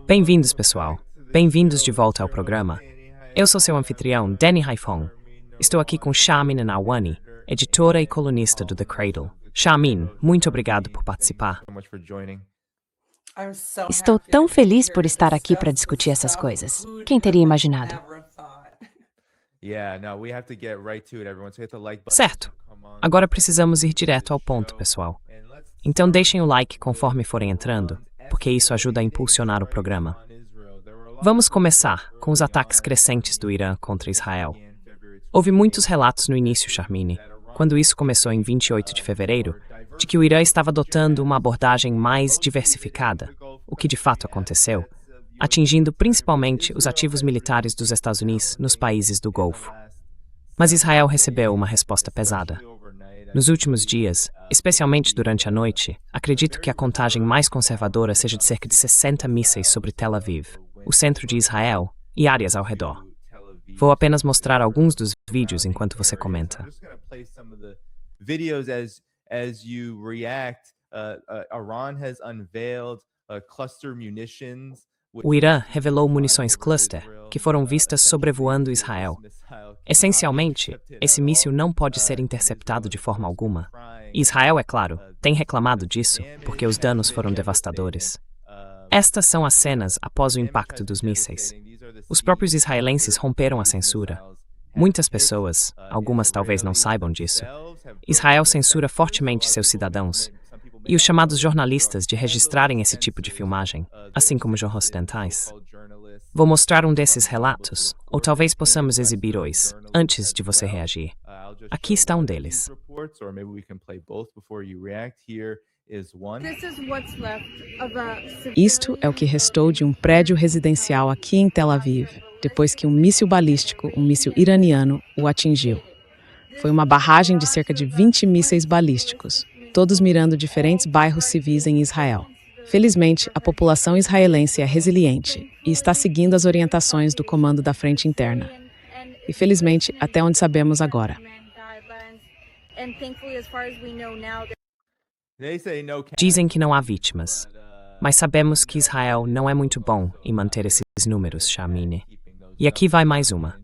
Bem-vindos, pessoal. Bem-vindos de volta ao programa. Eu sou seu anfitrião, Danny Haifong. Estou aqui com Charmin Nawani, editora e colunista do The Cradle. Charmin, muito obrigado por participar. Estou tão feliz por estar aqui para discutir essas coisas. Quem teria imaginado? Certo. Agora precisamos ir direto ao ponto, pessoal. Então deixem o like conforme forem entrando, porque isso ajuda a impulsionar o programa. Vamos começar com os ataques crescentes do Irã contra Israel. Houve muitos relatos no início, Charmine, quando isso começou em 28 de fevereiro, de que o Irã estava adotando uma abordagem mais diversificada, o que de fato aconteceu, atingindo principalmente os ativos militares dos Estados Unidos nos países do Golfo. Mas Israel recebeu uma resposta pesada. Nos últimos dias, especialmente durante a noite, acredito que a contagem mais conservadora seja de cerca de 60 mísseis sobre Tel Aviv, o centro de Israel e áreas ao redor. Vou apenas mostrar alguns dos vídeos enquanto você comenta. O Irã revelou munições cluster que foram vistas sobrevoando Israel. Essencialmente, esse míssil não pode ser interceptado de forma alguma. E Israel, é claro, tem reclamado disso porque os danos foram devastadores. Estas são as cenas após o impacto dos mísseis. Os próprios israelenses romperam a censura. Muitas pessoas, algumas talvez não saibam disso, Israel censura fortemente seus cidadãos e os chamados jornalistas de registrarem esse tipo de filmagem, assim como jornais ocidentais. Vou mostrar um desses relatos, ou talvez possamos exibir dois, antes de você reagir. Aqui está um deles. Isto é o que restou de um prédio residencial aqui em Tel Aviv, depois que um míssil balístico, um míssil iraniano, o atingiu. Foi uma barragem de cerca de 20 mísseis balísticos, todos mirando diferentes bairros civis em Israel. Felizmente, a população israelense é resiliente e está seguindo as orientações do Comando da Frente Interna. E felizmente, até onde sabemos agora. Dizem que não há vítimas, mas sabemos que Israel não é muito bom em manter esses números, Charmine. E aqui vai mais uma.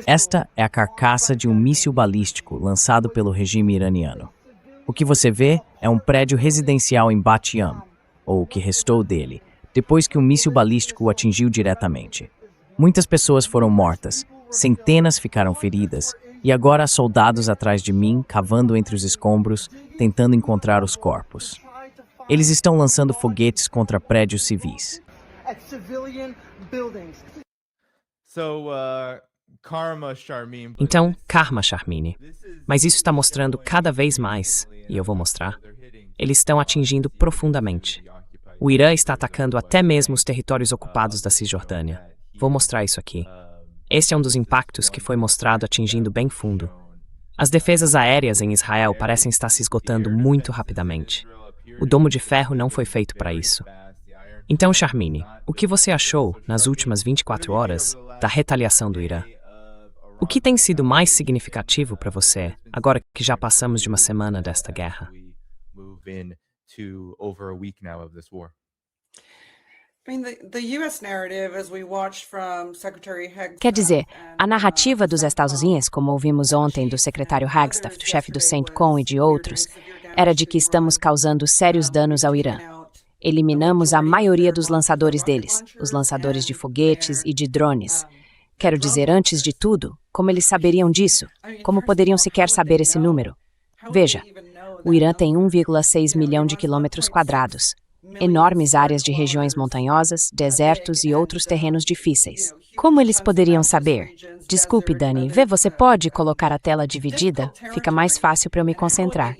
Esta é a carcaça de um míssil balístico lançado pelo regime iraniano. O que você vê é um prédio residencial em Bat Yam, ou o que restou dele, depois que um míssil balístico o atingiu diretamente. Muitas pessoas foram mortas, centenas ficaram feridas, e agora há soldados atrás de mim, cavando entre os escombros, tentando encontrar os corpos. Eles estão lançando foguetes contra prédios civis. Então, karma, Charmine. Mas isso está mostrando cada vez mais, e eu vou mostrar. Eles estão atingindo profundamente. O Irã está atacando até mesmo os territórios ocupados da Cisjordânia. Vou mostrar isso aqui. Este é um dos impactos que foi mostrado atingindo bem fundo. As defesas aéreas em Israel parecem estar se esgotando muito rapidamente. O domo de ferro não foi feito para isso. Então, Charmine, o que você achou, nas últimas 24 horas, da retaliação do Irã? O que tem sido mais significativo para você, agora que já passamos de uma semana desta guerra? Quer dizer, a narrativa dos Estados Unidos, como ouvimos ontem do secretário Hagstaff, do chefe do CENTCOM e de outros, era de que estamos causando sérios danos ao Irã. Eliminamos a maioria dos lançadores deles, os lançadores de foguetes e de drones. Quero dizer, antes de tudo, como eles saberiam disso? Como poderiam sequer saber esse número? Veja, o Irã tem 1,6 milhão de quilômetros quadrados. Enormes áreas de regiões montanhosas, desertos e outros terrenos difíceis. Como eles poderiam saber? Desculpe, Dani, você pode colocar a tela dividida? Fica mais fácil para eu me concentrar.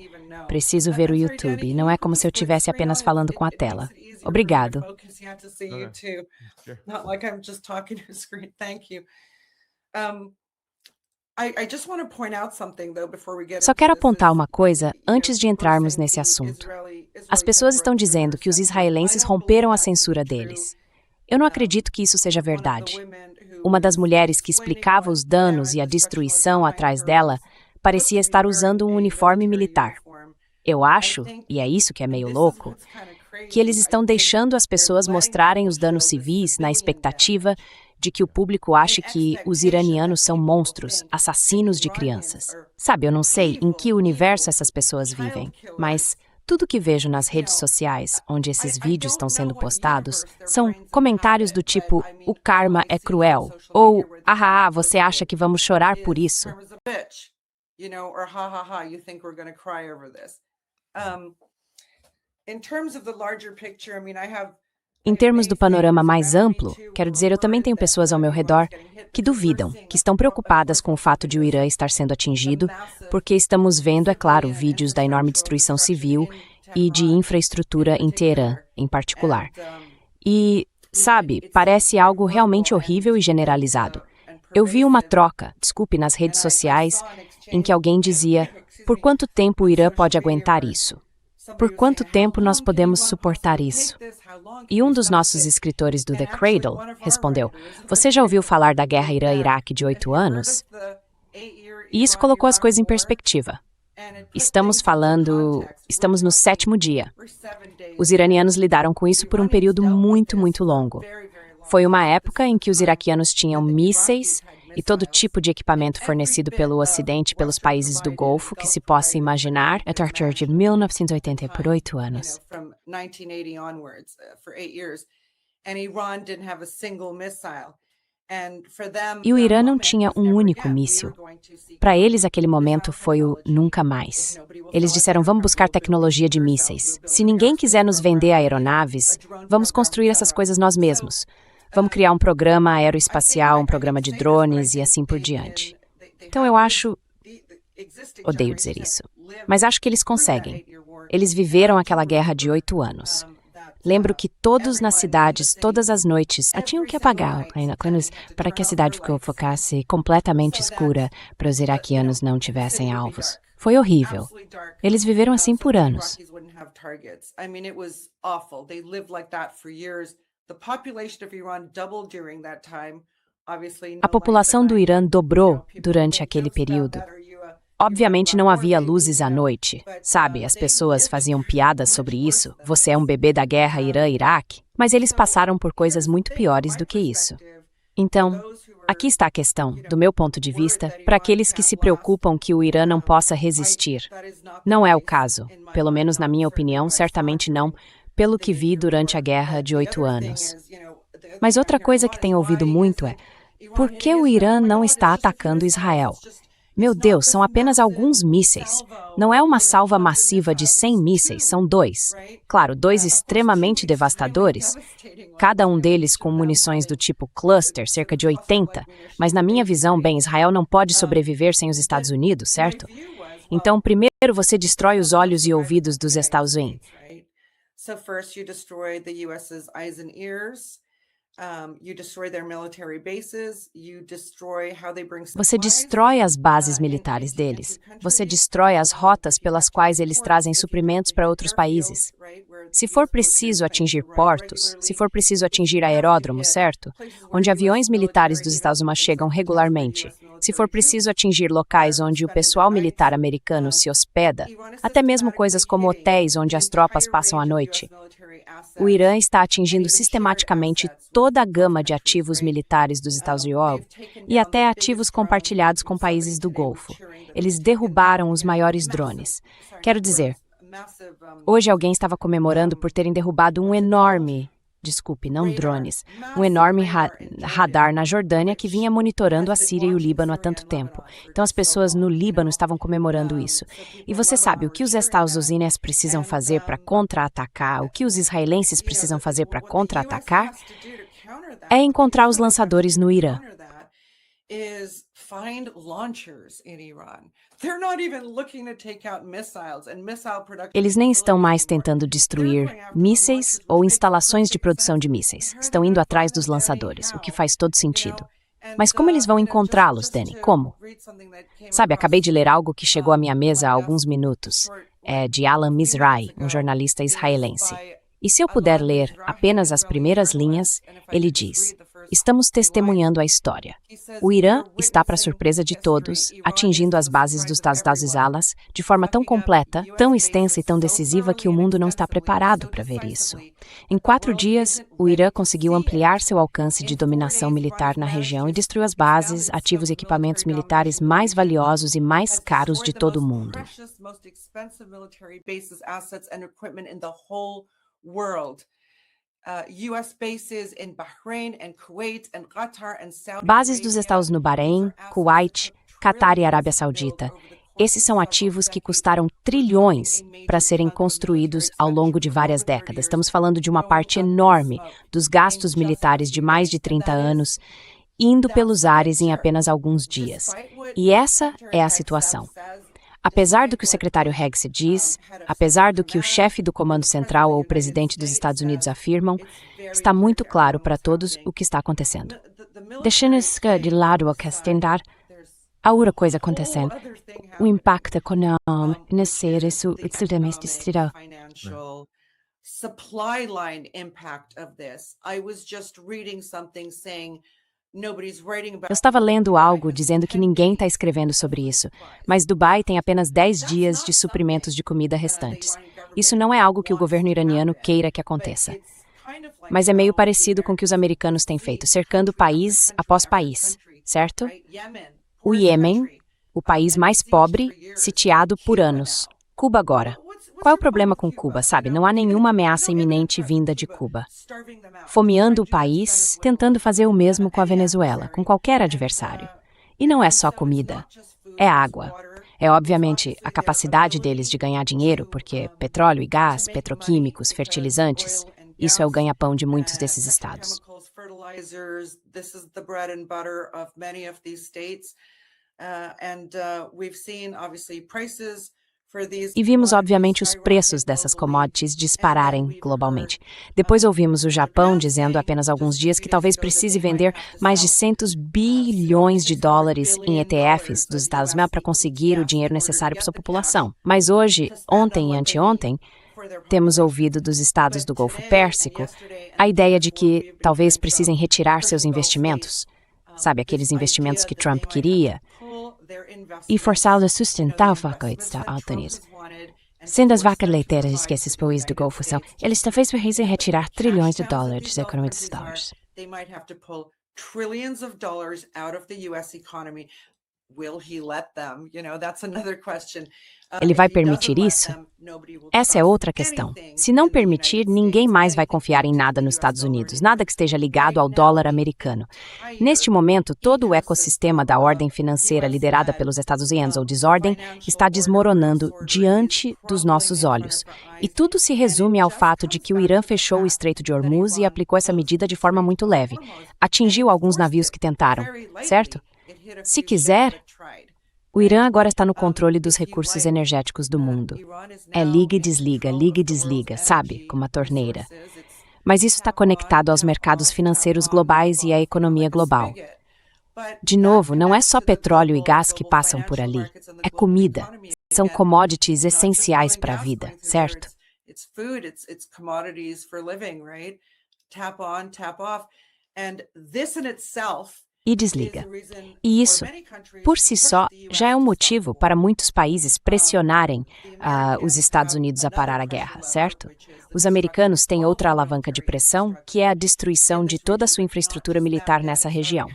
Preciso ver o YouTube, não é como se eu estivesse apenas falando com a tela. Obrigado. Só quero apontar uma coisa antes de entrarmos nesse assunto. As pessoas estão dizendo que os israelenses romperam a censura deles. Eu não acredito que isso seja verdade. Uma das mulheres que explicava os danos e a destruição atrás dela parecia estar usando um uniforme militar. Eu acho, e é isso que é meio louco, que eles estão deixando as pessoas mostrarem os danos civis na expectativa de que o público ache que os iranianos são monstros, assassinos de crianças. Sabe, eu não sei em que universo essas pessoas vivem, mas tudo que vejo nas redes sociais, onde esses vídeos estão sendo postados, são comentários do tipo, o karma é cruel, ou, você acha que vamos chorar por isso? Em termos do panorama mais amplo, quero dizer, eu também tenho pessoas ao meu redor que duvidam, que estão preocupadas com o fato de o Irã estar sendo atingido, porque estamos vendo, é claro, vídeos da enorme destruição civil e de infraestrutura em Teherã, em particular. E, sabe, parece algo realmente horrível e generalizado. Eu vi uma troca, nas redes sociais, em que alguém dizia, por quanto tempo o Irã pode aguentar isso? Por quanto tempo nós podemos suportar isso? E um dos nossos escritores do The Cradle respondeu, você já ouviu falar da guerra Irã-Iraque de 8 anos? E isso colocou as coisas em perspectiva. Estamos no 7º dia. Os iranianos lidaram com isso por um período muito, muito longo. Foi uma época em que os iraquianos tinham mísseis e todo tipo de equipamento fornecido pelo Ocidente pelos países do Golfo que se possa imaginar, a partir de 1980 por 8 anos. E o Irã não tinha um único míssil. Para eles, aquele momento foi o nunca mais. Eles disseram, vamos buscar tecnologia de mísseis. Se ninguém quiser nos vender aeronaves, vamos construir essas coisas nós mesmos. Vamos criar um programa aeroespacial, um programa de drones e assim por diante. Então eu acho... Odeio dizer isso. Mas acho que eles conseguem. Eles viveram aquela guerra de 8 anos. Lembro que todos nas cidades, todas as noites, tinham que apagar para que a cidade ficasse completamente escura, para os iraquianos não tivessem alvos. Foi horrível. Eles viveram assim por anos. A população do Irã dobrou durante aquele período. Obviamente não havia luzes à noite, sabe? As pessoas faziam piadas sobre isso. Você é um bebê da guerra Irã-Iraque. Mas eles passaram por coisas muito piores do que isso. Então, aqui está a questão, do meu ponto de vista, para aqueles que se preocupam que o Irã não possa resistir. Não é o caso, pelo menos na minha opinião, certamente não, pelo que vi durante a guerra de 8 anos. Mas outra coisa que tenho ouvido muito é, por que o Irã não está atacando Israel? Meu Deus, são apenas alguns mísseis. Não é uma salva massiva de 100 mísseis, são 2. Claro, 2 extremamente devastadores, cada um deles com munições do tipo cluster, cerca de 80. Mas na minha visão, Israel não pode sobreviver sem os Estados Unidos, certo? Então, primeiro você destrói os olhos e ouvidos dos Estados Unidos. Você destrói as bases militares deles. Você destrói as rotas pelas quais eles trazem suprimentos para outros países. Se for preciso atingir portos, se for preciso atingir aeródromos, certo? Onde aviões militares dos Estados Unidos chegam regularmente. Se for preciso atingir locais onde o pessoal militar americano se hospeda, até mesmo coisas como hotéis onde as tropas passam a noite. O Irã está atingindo sistematicamente toda a gama de ativos militares dos Estados Unidos e até ativos compartilhados com países do Golfo. Eles derrubaram os maiores drones. Quero dizer, hoje alguém estava comemorando por terem derrubado um enorme radar na Jordânia que vinha monitorando a Síria e o Líbano há tanto tempo. Então as pessoas no Líbano estavam comemorando isso. E você sabe, o que os Estados Unidos precisam fazer para contra-atacar, o que os israelenses precisam fazer para contra-atacar, é encontrar os lançadores no Irã. Eles nem estão mais tentando destruir mísseis ou instalações de produção de mísseis. Estão indo atrás dos lançadores, o que faz todo sentido. Mas como eles vão encontrá-los, Danny? Como? Sabe, acabei de ler algo que chegou à minha mesa há alguns minutos. É de Alan Mizrahi, um jornalista israelense. E se eu puder ler apenas as primeiras linhas, ele diz: Estamos testemunhando a história. O Irã está, para surpresa de todos, atingindo as bases dos Estados Alas de forma tão completa, tão extensa e tão decisiva que o mundo não está preparado para ver isso. Em 4 dias, o Irã conseguiu ampliar seu alcance de dominação militar na região e destruiu as bases, ativos e equipamentos militares mais valiosos e mais caros de todo o mundo. Bases dos Estados no Bahrein, Kuwait, Catar e Arábia Saudita. Esses são ativos que custaram trilhões para serem construídos ao longo de várias décadas. Estamos falando de uma parte enorme dos gastos militares de mais de 30 anos, indo pelos ares em apenas alguns dias. E essa é a situação. Apesar do que o secretário Hegseth diz, apesar do que o chefe do Comando Central ou o presidente dos Estados Unidos afirmam, está muito claro para todos o que está acontecendo. Deixando de lado a questão a outra coisa acontecendo, o impacto econômico nesse isso também está. Supply line impact of this. I was just reading something saying Eu estava lendo algo dizendo que ninguém está escrevendo sobre isso, mas Dubai tem apenas 10 dias de suprimentos de comida restantes. Isso não é algo que o governo iraniano queira que aconteça. Mas é meio parecido com o que os americanos têm feito, cercando país após país, certo? O Iêmen, o país mais pobre, sitiado por anos. Cuba agora. Qual é o problema com Cuba, sabe? Não há nenhuma ameaça iminente vinda de Cuba. Fomeando o país, tentando fazer o mesmo com a Venezuela, com qualquer adversário. E não é só comida, é água. É, obviamente, a capacidade deles de ganhar dinheiro, porque petróleo e gás, petroquímicos, fertilizantes, isso é o ganha-pão de muitos desses estados. E vimos, obviamente, os preços dessas commodities dispararem globalmente. Depois ouvimos o Japão dizendo há apenas alguns dias que talvez precise vender mais de 100 bilhões de dólares em ETFs dos Estados Unidos para conseguir o dinheiro necessário para sua população. Mas hoje, ontem e anteontem, temos ouvido dos estados do Golfo Pérsico a ideia de que talvez precisem retirar seus investimentos, sabe, aqueles investimentos que Trump queria, e forçá-los a sustentar o foco dos Estados Unidos. Sendo as vacas leiteiras que esses países do Golfo são, eles talvez precisem retirar trilhões de dólares da economia dos Estados Unidos. Ele vai permitir isso? Essa é outra questão. Se não permitir, ninguém mais vai confiar em nada nos Estados Unidos, nada que esteja ligado ao dólar americano. Neste momento, todo o ecossistema da ordem financeira liderada pelos Estados Unidos, ou desordem, está desmoronando diante dos nossos olhos. E tudo se resume ao fato de que o Irã fechou o Estreito de Hormuz e aplicou essa medida de forma muito leve. Atingiu alguns navios que tentaram, certo? Se quiser, o Irã agora está no controle dos recursos energéticos do mundo. É liga e desliga, sabe? Como a torneira. Mas isso está conectado aos mercados financeiros globais e à economia global. De novo, não é só petróleo e gás que passam por ali. É comida. São commodities essenciais para a vida, certo? E desliga. E isso, por si só, já é um motivo para muitos países pressionarem os Estados Unidos a parar a guerra, certo? Os americanos têm outra alavanca de pressão, que é a destruição de toda a sua infraestrutura militar nessa região.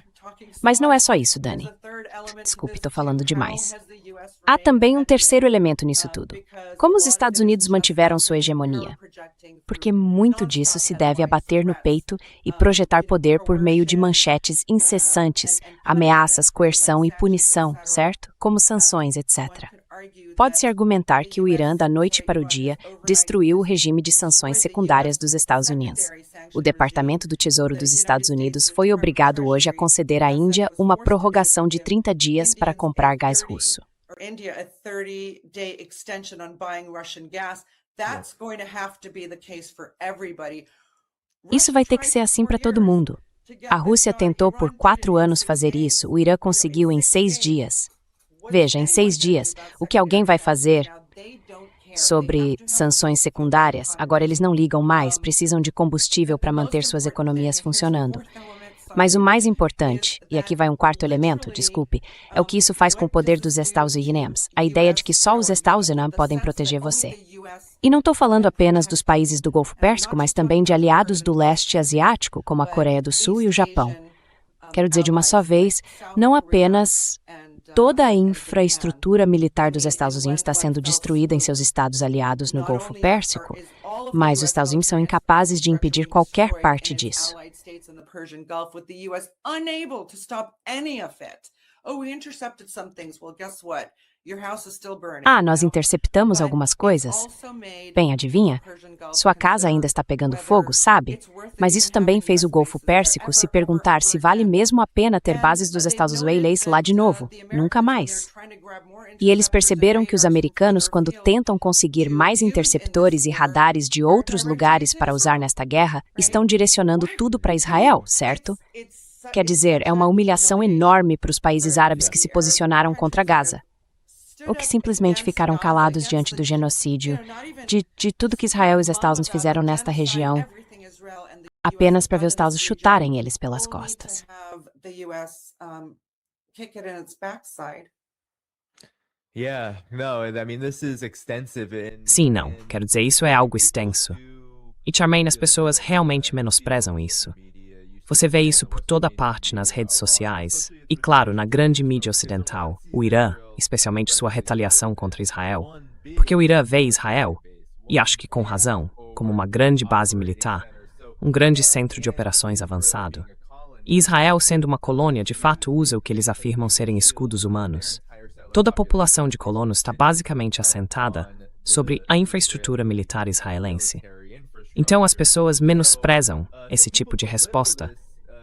Mas não é só isso, Dani. Desculpe, estou falando demais. Há também um terceiro elemento nisso tudo. Como os Estados Unidos mantiveram sua hegemonia? Porque muito disso se deve a bater no peito e projetar poder por meio de manchetes incessantes, ameaças, coerção e punição, certo? Como sanções, etc. Pode-se argumentar que o Irã, da noite para o dia, destruiu o regime de sanções secundárias dos Estados Unidos. O Departamento do Tesouro dos Estados Unidos foi obrigado hoje a conceder à Índia uma prorrogação de 30 dias para comprar gás russo. Isso vai ter que ser assim para todo mundo. A Rússia tentou por 4 anos fazer isso, o Irã conseguiu em 6 dias. Veja, em 6 dias, o que alguém vai fazer sobre sanções secundárias, agora eles não ligam mais, precisam de combustível para manter suas economias funcionando. Mas o mais importante, e aqui vai um quarto elemento, desculpe, é o que isso faz com o poder dos Estados Unidos, a ideia de que só os Estados Unidos podem proteger você. E não estou falando apenas dos países do Golfo Pérsico, mas também de aliados do leste asiático, como a Coreia do Sul e o Japão. Quero dizer de uma só vez, não apenas toda a infraestrutura militar dos Estados Unidos está sendo destruída em seus estados aliados no Golfo Pérsico, mas os Estados Unidos são incapazes de impedir qualquer parte disso. Nós interceptamos algumas coisas. Bem, adivinha? Sua casa ainda está pegando fogo, sabe? Mas isso também fez o Golfo Pérsico se perguntar se vale mesmo a pena ter bases dos Estados Unidos lá de novo. Nunca mais. E eles perceberam que os americanos, quando tentam conseguir mais interceptores e radares de outros lugares para usar nesta guerra, estão direcionando tudo para Israel, certo? Quer dizer, é uma humilhação enorme para os países árabes que se posicionaram contra Gaza. Ou que simplesmente ficaram calados diante do genocídio, de tudo que Israel e os Estados Unidos fizeram nesta região, apenas para ver os Estados Unidos chutarem eles pelas costas. Sim, não. Quero dizer, isso é algo extenso. E, Charmaine, as pessoas realmente menosprezam isso. Você vê isso por toda parte nas redes sociais e, claro, na grande mídia ocidental, o Irã, especialmente sua retaliação contra Israel, porque o Irã vê Israel, e acho que com razão, como uma grande base militar, um grande centro de operações avançado. E Israel, sendo uma colônia, de fato usa o que eles afirmam serem escudos humanos. Toda a população de colonos está basicamente assentada sobre a infraestrutura militar israelense. Então as pessoas menosprezam esse tipo de resposta,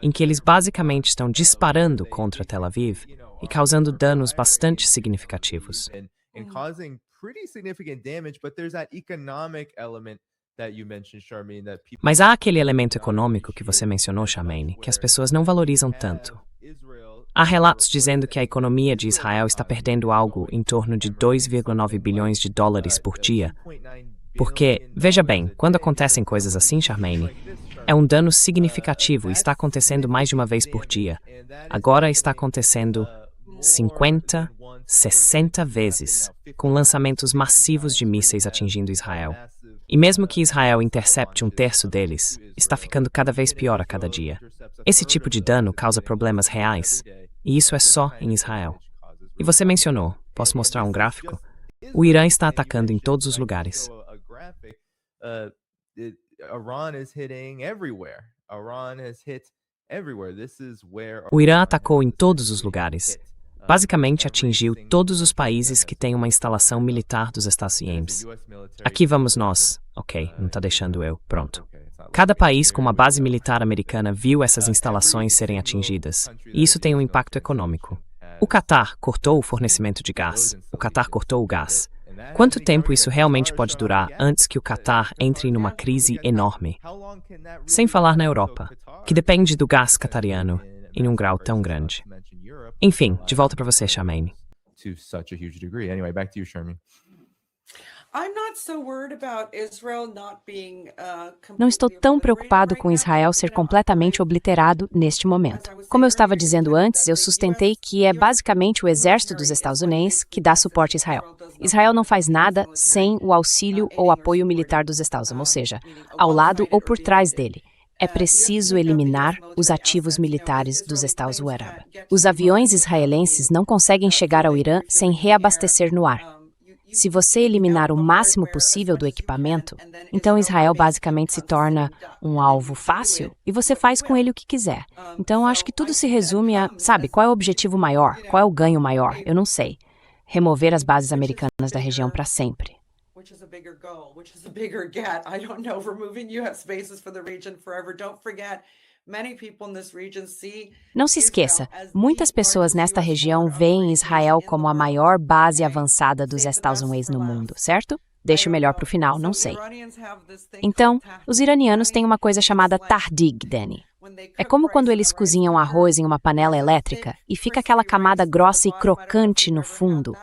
em que eles basicamente estão disparando contra Tel Aviv e causando danos bastante significativos. Mas há aquele elemento econômico que você mencionou, Charmaine, que as pessoas não valorizam tanto. Há relatos dizendo que a economia de Israel está perdendo algo em torno de 2,9 bilhões de dólares por dia. Porque, veja bem, quando acontecem coisas assim, Charmaine, é um dano significativo e está acontecendo mais de uma vez por dia. Agora está acontecendo 50, 60 vezes, com lançamentos massivos de mísseis atingindo Israel. E mesmo que Israel intercepte um terço deles, está ficando cada vez pior a cada dia. Esse tipo de dano causa problemas reais, e isso é só em Israel. E você mencionou, posso mostrar um gráfico? O Irã está atacando em todos os lugares. O Irã atacou em todos os lugares. Basicamente atingiu todos os países que têm uma instalação militar dos Estados Unidos. Aqui vamos nós. Ok, não está deixando eu. Pronto. Cada país com uma base militar americana viu essas instalações serem atingidas, e isso tem um impacto econômico. O Catar cortou o fornecimento de gás. O Catar cortou o gás. Quanto tempo isso realmente pode durar antes que o Catar entre numa crise enorme? Sem falar na Europa, que depende do gás catariano em um grau tão grande. Enfim, de volta para você, Charmaine. Não estou tão preocupado com Israel ser completamente obliterado neste momento. Como eu estava dizendo antes, eu sustentei que é basicamente o exército dos Estados Unidos que dá suporte a Israel. Israel não faz nada sem o auxílio ou apoio militar dos Estados Unidos, ou seja, ao lado ou por trás dele. É preciso eliminar os ativos militares dos Estados Unidos. Os aviões israelenses não conseguem chegar ao Irã sem reabastecer no ar. Se você eliminar o máximo possível do equipamento, então Israel basicamente se torna um alvo fácil e você faz com ele o que quiser. Então acho que tudo se resume a, sabe, qual é o objetivo maior? Qual é o ganho maior? Eu não sei. Remover as bases americanas da região para sempre. Which is a bigger goal, which is a bigger get. I don't know, removing US bases for the region forever. Don't forget, many people in this region see. Não se esqueça, muitas pessoas nesta região veem Israel como a maior base avançada dos Estados Unidos no mundo, certo? Deixo melhor para o final, não sei. Então, os iranianos têm uma coisa chamada tardig, Danny. É como quando eles cozinham arroz em uma panela elétrica e fica aquela camada grossa e crocante no fundo.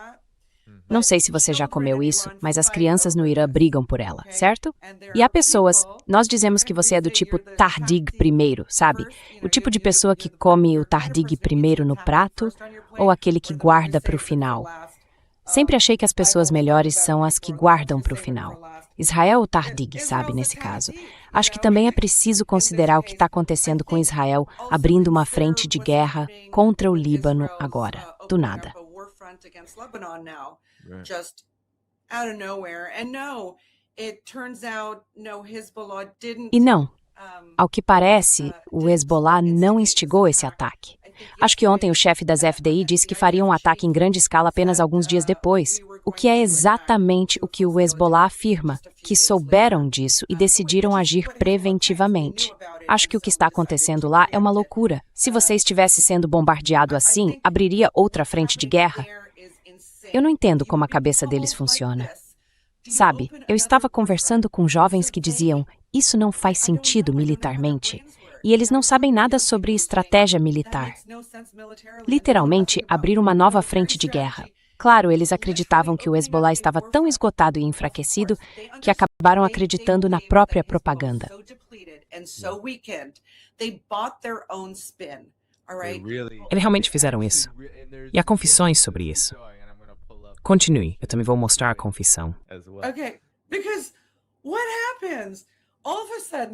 Não sei se você já comeu isso, mas as crianças no Irã brigam por ela, certo? E há pessoas, nós dizemos que você é do tipo tardig primeiro, sabe? O tipo de pessoa que come o tardig primeiro no prato ou aquele que guarda para o final. Sempre achei que as pessoas melhores são as que guardam para o final. Israel ou tardig, sabe, nesse caso. Acho que também é preciso considerar o que está acontecendo com Israel abrindo uma frente de guerra contra o Líbano agora, do nada. E não, ao que parece, o Hezbollah não instigou esse ataque. Acho que ontem o chefe das FDI disse que faria um ataque em grande escala apenas alguns dias depois, o que é exatamente o que o Hezbollah afirma, que souberam disso e decidiram agir preventivamente. Acho que o que está acontecendo lá é uma loucura. Se você estivesse sendo bombardeado assim, abriria outra frente de guerra? Eu não entendo como a cabeça deles funciona. Sabe, eu estava conversando com jovens que diziam, isso não faz sentido militarmente. E eles não sabem nada sobre estratégia militar. Literalmente, abrir uma nova frente de guerra. Claro, eles acreditavam que o Hezbollah estava tão esgotado e enfraquecido que acabaram acreditando na própria propaganda. Eles realmente fizeram isso. E há confissões sobre isso. Continue, eu também vou mostrar a confissão.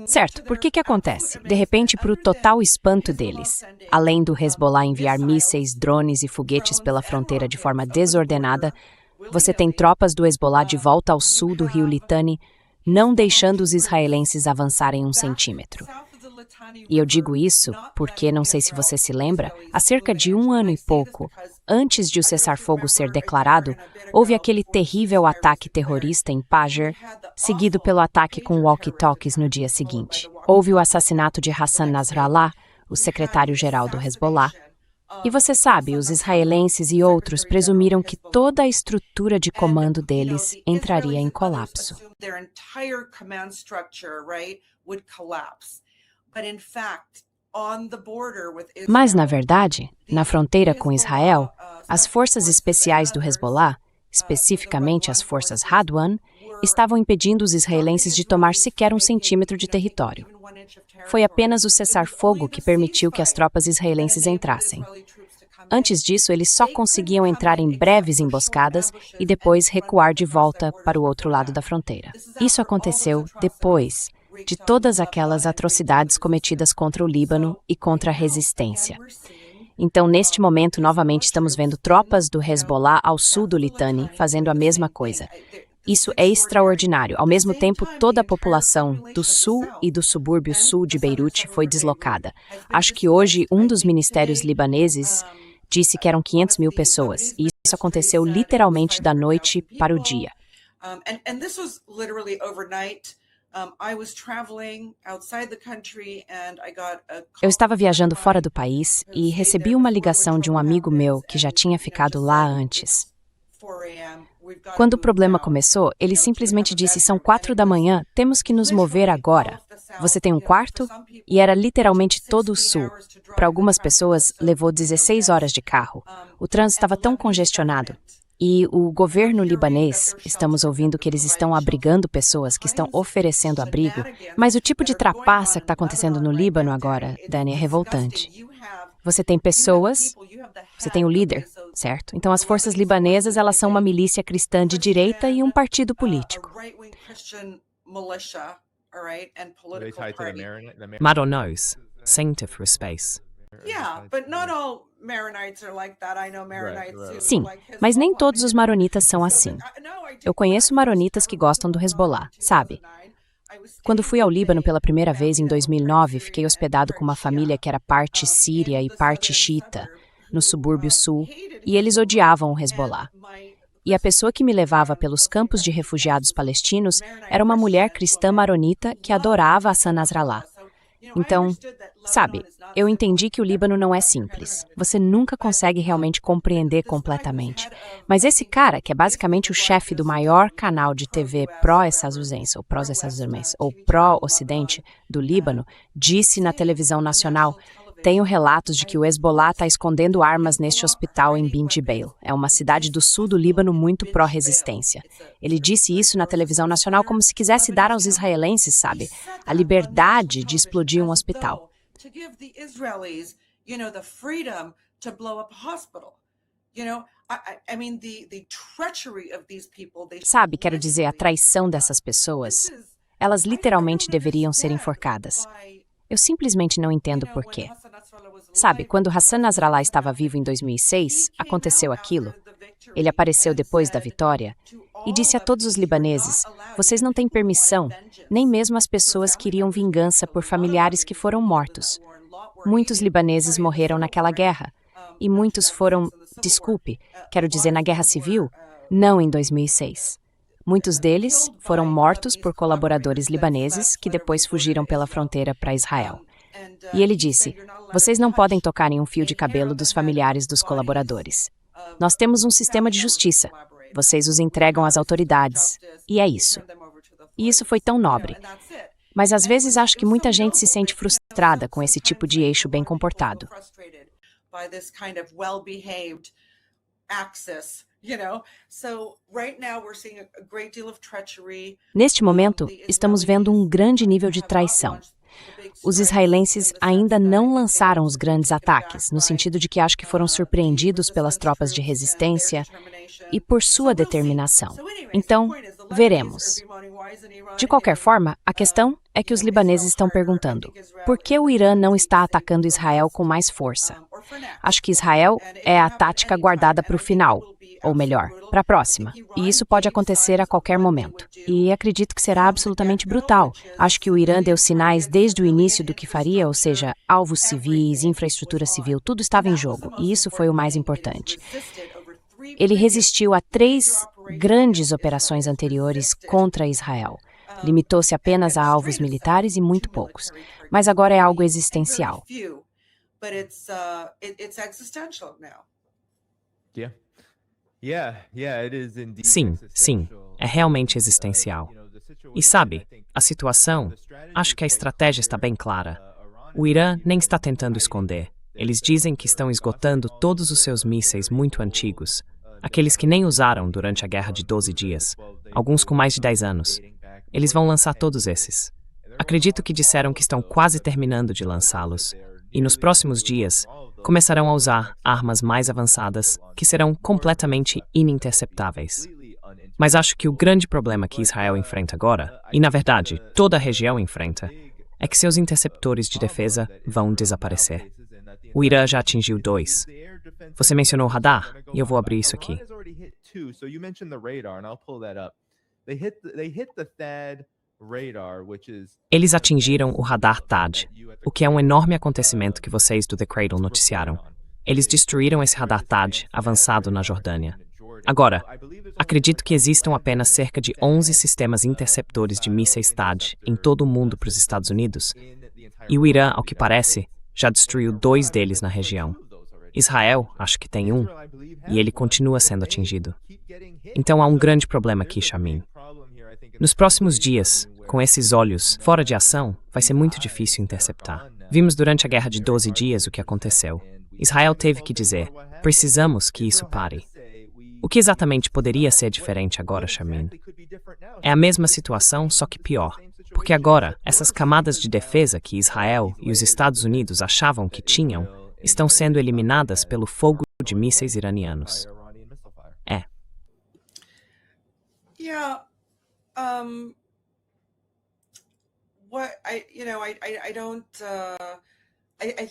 Certo, por que acontece? De repente, para o total espanto deles, além do Hezbollah enviar mísseis, drones e foguetes pela fronteira de forma desordenada, você tem tropas do Hezbollah de volta ao sul do rio Litani, não deixando os israelenses avançarem 1 centímetro. E eu digo isso porque, não sei se você se lembra, há cerca de 1 ano e pouco, antes de o cessar-fogo ser declarado, houve aquele terrível ataque terrorista em Pajer, seguido pelo ataque com walkie-talkies no dia seguinte. Houve o assassinato de Hassan Nasrallah, o secretário-geral do Hezbollah. E você sabe, os israelenses e outros presumiram que toda a estrutura de comando deles entraria em colapso. Mas, na verdade, na fronteira com Israel, as forças especiais do Hezbollah, especificamente as forças Radwan, estavam impedindo os israelenses de tomar sequer 1 centímetro de território. Foi apenas o cessar-fogo que permitiu que as tropas israelenses entrassem. Antes disso, eles só conseguiam entrar em breves emboscadas e depois recuar de volta para o outro lado da fronteira. Isso aconteceu depois de todas aquelas atrocidades cometidas contra o Líbano e contra a resistência. Então, neste momento, novamente estamos vendo tropas do Hezbollah ao sul do Litani fazendo a mesma coisa. Isso é extraordinário. Ao mesmo tempo, toda a população do sul e do subúrbio sul de Beirute foi deslocada. Acho que hoje um dos ministérios libaneses disse que eram 500 mil pessoas. E isso aconteceu literalmente da noite para o dia. Eu estava viajando fora do país e recebi uma ligação de um amigo meu que já tinha ficado lá antes. Quando o problema começou, ele simplesmente disse, são 4 da manhã, temos que nos mover agora. Você tem um quarto? E era literalmente todo o sul. Para algumas pessoas, levou 16 horas de carro. O trânsito estava tão congestionado. E o governo libanês, estamos ouvindo que eles estão abrigando pessoas que estão oferecendo abrigo, mas o tipo de trapaça que está acontecendo no Líbano agora, Dani, é revoltante. Você tem pessoas, você tem o líder, certo? Então as forças libanesas, elas são uma milícia cristã de direita e um partido político. Maronos, Center for Space. Sim, mas nem todos os maronitas são assim. Eu conheço maronitas que gostam do Hezbollah, sabe? Quando fui ao Líbano pela primeira vez em 2009, fiquei hospedado com uma família que era parte síria e parte xiita, no subúrbio sul, e eles odiavam o Hezbollah. E a pessoa que me levava pelos campos de refugiados palestinos era uma mulher cristã maronita que adorava Hassan Nasrallah. Então, sabe, eu entendi que o Líbano não é simples. Você nunca consegue realmente compreender completamente. Mas esse cara, que é basicamente o chefe do maior canal de TV pró-estadunidense, ou pró-estadunidense, ou pró-ocidente do Líbano, disse na televisão nacional, Tenho relatos de que o Hezbollah está escondendo armas neste hospital em Bin Jbeil. É uma cidade do sul do Líbano muito pró-resistência. Ele disse isso na televisão nacional como se quisesse dar aos israelenses, sabe, a liberdade de explodir um hospital. Sabe, quero dizer, a traição dessas pessoas. Elas literalmente deveriam ser enforcadas. Eu simplesmente não entendo por quê. Sabe, quando Hassan Nasrallah estava vivo em 2006, aconteceu aquilo. Ele apareceu depois da vitória e disse a todos os libaneses: vocês não têm permissão, nem mesmo as pessoas que queriam vingança por familiares que foram mortos. Muitos libaneses morreram naquela guerra. E muitos foram, desculpe, quero dizer na guerra civil, não em 2006. Muitos deles foram mortos por colaboradores libaneses que depois fugiram pela fronteira para Israel. E ele disse: vocês não podem tocar em um fio de cabelo dos familiares dos colaboradores. Nós temos um sistema de justiça. Vocês os entregam às autoridades. E é isso. E isso foi tão nobre. Mas às vezes acho que muita gente se sente frustrada com esse tipo de eixo bem comportado. Neste momento, estamos vendo um grande nível de traição. Os israelenses ainda não lançaram os grandes ataques, no sentido de que acho que foram surpreendidos pelas tropas de resistência e por sua determinação. Então, veremos. De qualquer forma, a questão é que os libaneses estão perguntando: por que o Irã não está atacando Israel com mais força? Acho que Israel é a tática guardada para o final, ou melhor, para a próxima. E isso pode acontecer a qualquer momento. E acredito que será absolutamente brutal. Acho que o Irã deu sinais desde o início do que faria, ou seja, alvos civis, infraestrutura civil, tudo estava em jogo. E isso foi o mais importante. Ele resistiu a 3 grandes operações anteriores contra Israel. Limitou-se apenas a alvos militares e muito poucos. Mas agora é algo existencial. Sim, é realmente existencial. E sabe, a situação, acho que a estratégia está bem clara. O Irã nem está tentando esconder. Eles dizem que estão esgotando todos os seus mísseis muito antigos, aqueles que nem usaram durante a guerra de 12 dias, alguns com mais de 10 anos. Eles vão lançar todos esses. Acredito que disseram que estão quase terminando de lançá-los, e nos próximos dias começarão a usar armas mais avançadas que serão completamente ininterceptáveis. Mas acho que o grande problema que Israel enfrenta agora, e na verdade toda a região enfrenta, é que seus interceptores de defesa vão desaparecer. O Irã já atingiu 2. Você mencionou o radar, e eu vou abrir isso aqui. Eles atingiram o radar THAAD, o que é um enorme acontecimento que vocês do The Cradle noticiaram. Eles destruíram esse radar THAAD avançado na Jordânia. Agora, acredito que existam apenas cerca de 11 sistemas interceptores de mísseis THAAD em todo o mundo para os Estados Unidos, e o Irã, ao que parece, já destruiu 2 deles na região. Israel, acho que tem 1, e ele continua sendo atingido. Então há um grande problema aqui, Shamin. Nos próximos dias, com esses olhos fora de ação, vai ser muito difícil interceptar. Vimos durante a guerra de 12 dias o que aconteceu. Israel teve que dizer: precisamos que isso pare. O que exatamente poderia ser diferente agora, Shamin? É a mesma situação, só que pior. Porque agora, essas camadas de defesa que Israel e os Estados Unidos achavam que tinham, estão sendo eliminadas pelo fogo de mísseis iranianos.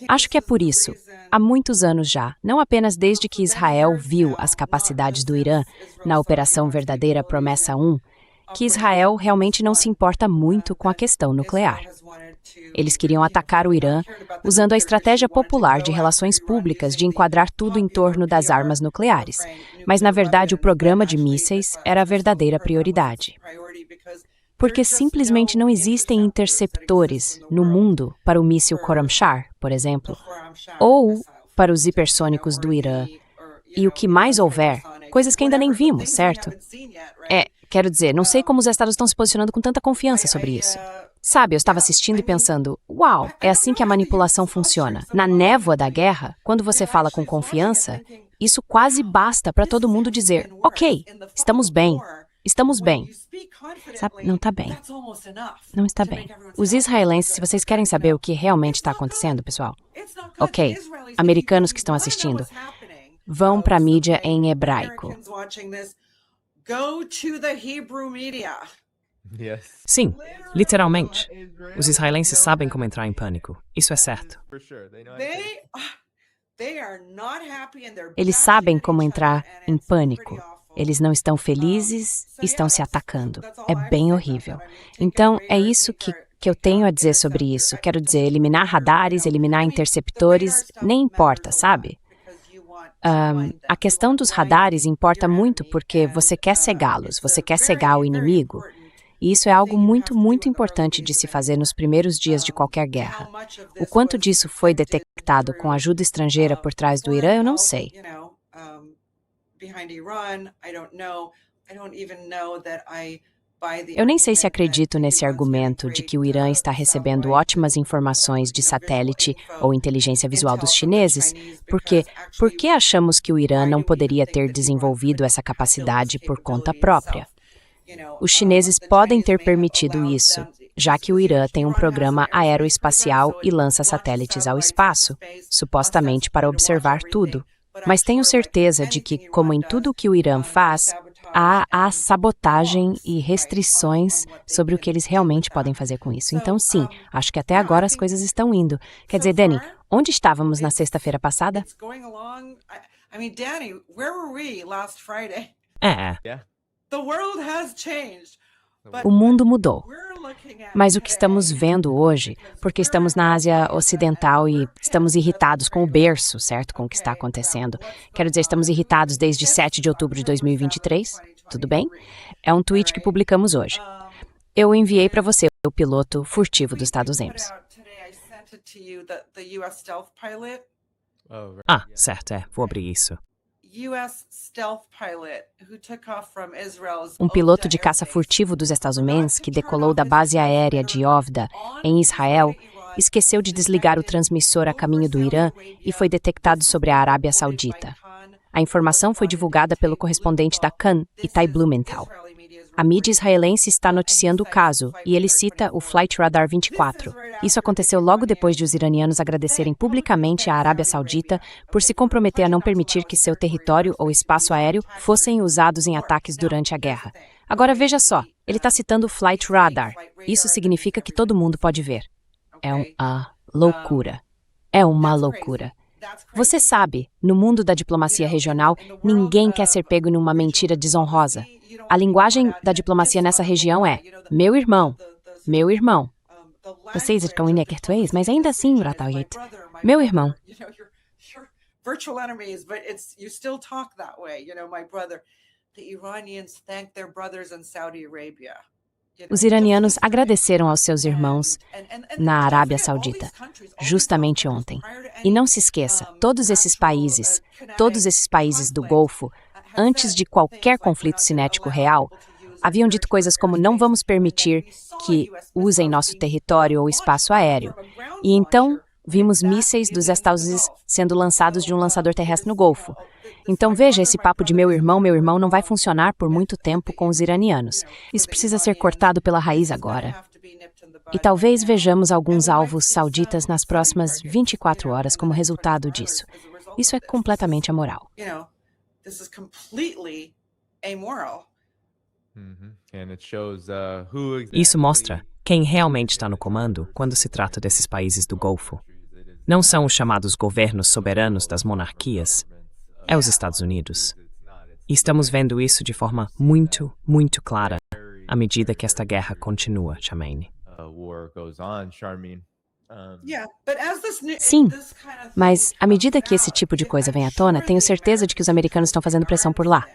Acho que é por isso, há muitos anos já, não apenas desde que Israel viu as capacidades do Irã na Operação Verdadeira Promessa 1, que Israel realmente não se importa muito com a questão nuclear. Eles queriam atacar o Irã usando a estratégia popular de relações públicas de enquadrar tudo em torno das armas nucleares. Mas, na verdade, o programa de mísseis era a verdadeira prioridade. Porque simplesmente não existem interceptores no mundo para o míssil Khorramshahr, por exemplo, ou para os hipersônicos do Irã. E o que mais houver, coisas que ainda nem vimos, certo? Quero dizer, não sei como os Estados estão se posicionando com tanta confiança sobre isso. Sabe, eu estava assistindo e pensando, uau, é assim que a manipulação funciona. Na névoa da guerra, quando você fala com confiança, isso quase basta para todo mundo dizer, ok, estamos bem, estamos bem. Sabe, não está bem. Não está bem. Os israelenses, se vocês querem saber o que realmente está acontecendo, pessoal, ok, americanos que estão assistindo, vão para a mídia em hebraico. Go to the Hebrew media. Sim, literalmente. Os israelenses sabem como entrar em pânico. Isso é certo. Eles sabem como entrar em pânico. Eles não estão felizes, estão se atacando. É bem horrível. Então, é isso que eu tenho a dizer sobre isso. Quero dizer, eliminar radares, eliminar interceptores, nem importa, sabe? A questão dos radares importa muito porque você quer cegá-los, você quer cegar o inimigo. E isso é algo muito, muito importante de se fazer nos primeiros dias de qualquer guerra. O quanto disso foi detectado com ajuda estrangeira por trás do Irã, eu não sei. Eu nem sei se acredito nesse argumento de que o Irã está recebendo ótimas informações de satélite ou inteligência visual dos chineses, porque por que achamos que o Irã não poderia ter desenvolvido essa capacidade por conta própria? Os chineses podem ter permitido isso, já que o Irã tem um programa aeroespacial e lança satélites ao espaço, supostamente para observar tudo. Mas tenho certeza de que, como em tudo o que o Irã faz, há sabotagem e restrições sobre o que eles realmente podem fazer com isso. Então, sim, acho que até agora as coisas estão indo. Quer dizer, Danny, onde estávamos na sexta-feira passada? Danny, where were we last Friday? The world has changed. O mundo mudou. Mas o que estamos vendo hoje, porque estamos na Ásia Ocidental e estamos irritados com o berço, certo? Com o que está acontecendo. Quero dizer, estamos irritados desde 7 de outubro de 2023, tudo bem? É um tweet que publicamos hoje. Eu enviei para você o piloto furtivo dos Estados Unidos. Ah, certo, vou abrir isso. Um piloto de caça furtivo dos Estados Unidos que decolou da base aérea de Ovda, em Israel, esqueceu de desligar o transmissor a caminho do Irã e foi detectado sobre a Arábia Saudita. A informação foi divulgada pelo correspondente da Kan, Itai Blumenthal. A mídia israelense está noticiando o caso e ele cita o Flight Radar 24. Isso aconteceu logo depois de os iranianos agradecerem publicamente à Arábia Saudita por se comprometer a não permitir que seu território ou espaço aéreo fossem usados em ataques durante a guerra. Agora veja só, ele está citando o Flight Radar. Isso significa que todo mundo pode ver. É uma loucura. É uma loucura. Você sabe, no mundo da diplomacia regional, ninguém quer ser pego numa mentira desonrosa. A linguagem da diplomacia nessa região é meu irmão, meu irmão. Vocês estão em português, mas ainda assim, Ratayet, meu irmão. Virtual enemies, but you still talk that way, my brother. The Iranians thank their brothers in Saudi Arabia. Os iranianos agradeceram aos seus irmãos na Arábia Saudita, justamente ontem. E não se esqueça, todos esses países do Golfo, antes de qualquer conflito cinético real, haviam dito coisas como não vamos permitir que usem nosso território ou espaço aéreo. E então, vimos mísseis dos Estados Unidos sendo lançados de um lançador terrestre no Golfo. Então veja, esse papo de meu irmão não vai funcionar por muito tempo com os iranianos. Isso precisa ser cortado pela raiz agora. E talvez vejamos alguns alvos sauditas nas próximas 24 horas como resultado disso. Isso é completamente amoral. Isso mostra quem realmente está no comando quando se trata desses países do Golfo. Não são os chamados governos soberanos das monarquias. É os Estados Unidos. E estamos vendo isso de forma muito, muito clara à medida que esta guerra continua, Charmaine. Sim, mas à medida que esse tipo de coisa vem à tona, tenho certeza de que os americanos estão fazendo pressão por lá.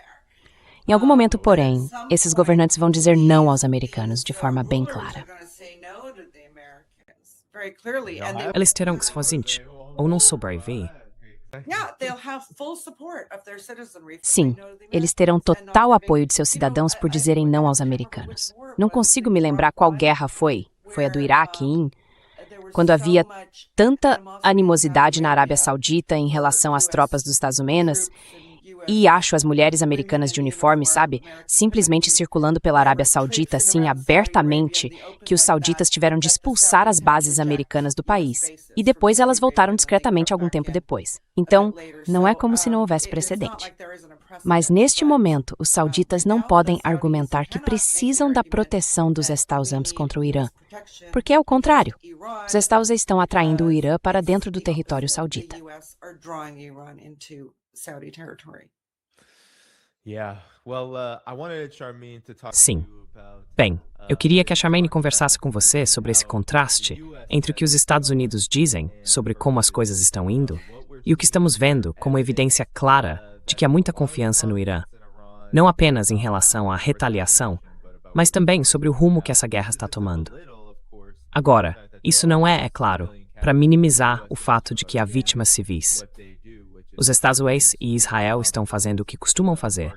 Em algum momento, porém, esses governantes vão dizer não aos americanos de forma bem clara. Eles terão que se fazer ou não sobreviver. Sim, eles terão total apoio de seus cidadãos por dizerem não aos americanos. Não consigo me lembrar qual guerra foi, Foi a do Iraque, quando havia tanta animosidade na Arábia Saudita em relação às tropas dos Estados Unidos, e acho as mulheres americanas de uniforme, sabe, simplesmente circulando pela Arábia Saudita, assim, abertamente, que os sauditas tiveram de expulsar as bases americanas do país. E depois elas voltaram discretamente algum tempo depois. Então, não é como se não houvesse precedente. Mas neste momento, os sauditas não podem argumentar que precisam da proteção dos Estados Unidos contra o Irã, porque é o contrário. Os Estados Unidos estão atraindo o Irã para dentro do território saudita. Sim. Bem, eu queria que a Charmaine conversasse com você sobre esse contraste entre o que os Estados Unidos dizem sobre como as coisas estão indo e o que estamos vendo como evidência clara de que há muita confiança no Irã, não apenas em relação à retaliação, mas também sobre o rumo que essa guerra está tomando. Agora, isso não é claro, para minimizar o fato de que há vítimas civis. Os Estados Unidos e Israel estão fazendo o que costumam fazer,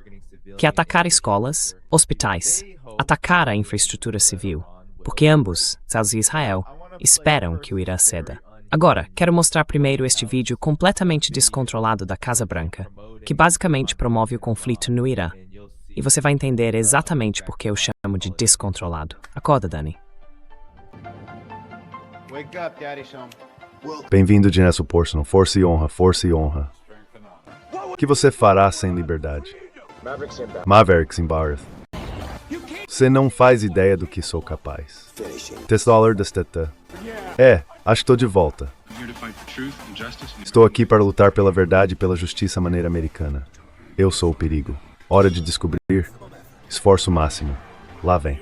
que é atacar escolas, hospitais, atacar a infraestrutura civil, porque ambos, Estados Unidos e Israel, esperam que o Irã ceda. Agora, quero mostrar primeiro este vídeo completamente descontrolado da Casa Branca, que basicamente promove o conflito no Irã. E você vai entender exatamente por que eu chamo de descontrolado. Acorda, Dani. Bem-vindo, Dinesso Porson. Força e honra, força e honra. O que você fará sem liberdade? Mavericks em Barth. Você não faz ideia do que sou capaz. $10 desteta. Acho que estou de volta. Estou aqui para lutar pela verdade e pela justiça à maneira americana. Eu sou o perigo. Hora de descobrir. Esforço máximo. Lá vem.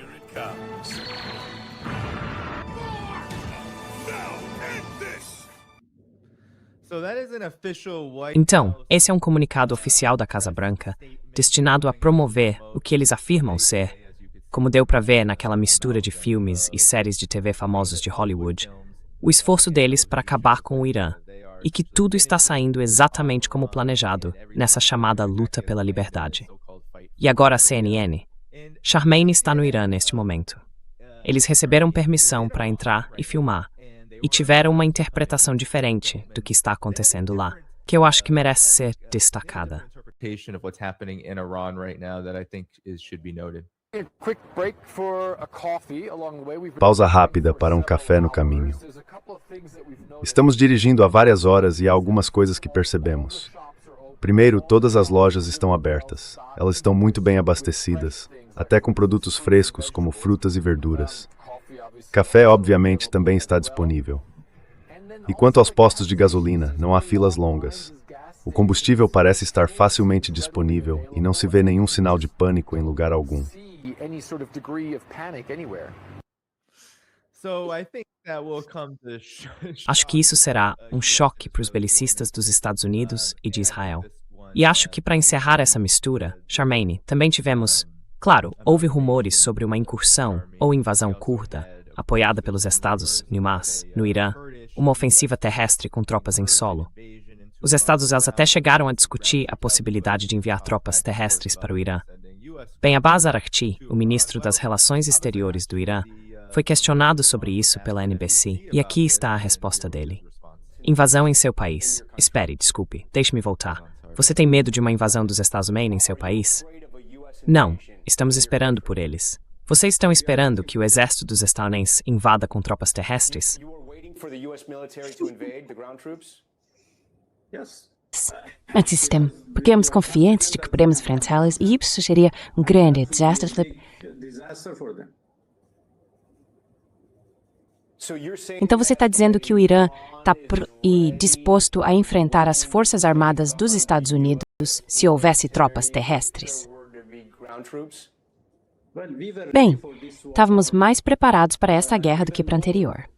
Então, esse é um comunicado oficial da Casa Branca, destinado a promover o que eles afirmam ser, como deu para ver naquela mistura de filmes e séries de TV famosos de Hollywood, o esforço deles para acabar com o Irã, e que tudo está saindo exatamente como planejado nessa chamada luta pela liberdade. E agora a CNN. Charmaine está no Irã neste momento. Eles receberam permissão para entrar e filmar, e tiveram uma interpretação diferente do que está acontecendo lá, que eu acho que merece ser destacada. Pausa rápida para um café no caminho. Estamos dirigindo há várias horas e há algumas coisas que percebemos. Primeiro, todas as lojas estão abertas. Elas estão muito bem abastecidas, até com produtos frescos como frutas e verduras. Café, obviamente, também está disponível. E quanto aos postos de gasolina, não há filas longas. O combustível parece estar facilmente disponível e não se vê nenhum sinal de pânico em lugar algum. Acho que isso será um choque para os belicistas dos Estados Unidos e de Israel. E acho que para encerrar essa mistura, Charmaine, também tivemos... Claro, houve rumores sobre uma incursão ou invasão curda, apoiada pelos Estados Unidos no Irã, uma ofensiva terrestre com tropas em solo. Os Estados Unidos até chegaram a discutir a possibilidade de enviar tropas terrestres para o Irã. Bem, Abbas Araghchi, o ministro das Relações Exteriores do Irã, foi questionado sobre isso pela NBC, e aqui está a resposta dele. Invasão em seu país. Espere, desculpe, deixe-me voltar. Você tem medo de uma invasão dos Estados Unidos em seu país? Não, estamos esperando por eles. Vocês estão esperando que o exército dos Estados Unidos invada com tropas terrestres? Porque somos confiantes de que podemos enfrentá-los e isso seria um grande desastre. Então você está dizendo que o Irã está disposto a enfrentar as forças armadas dos Estados Unidos se houvesse tropas terrestres? Bem, estávamos mais preparados para esta guerra do que para a anterior.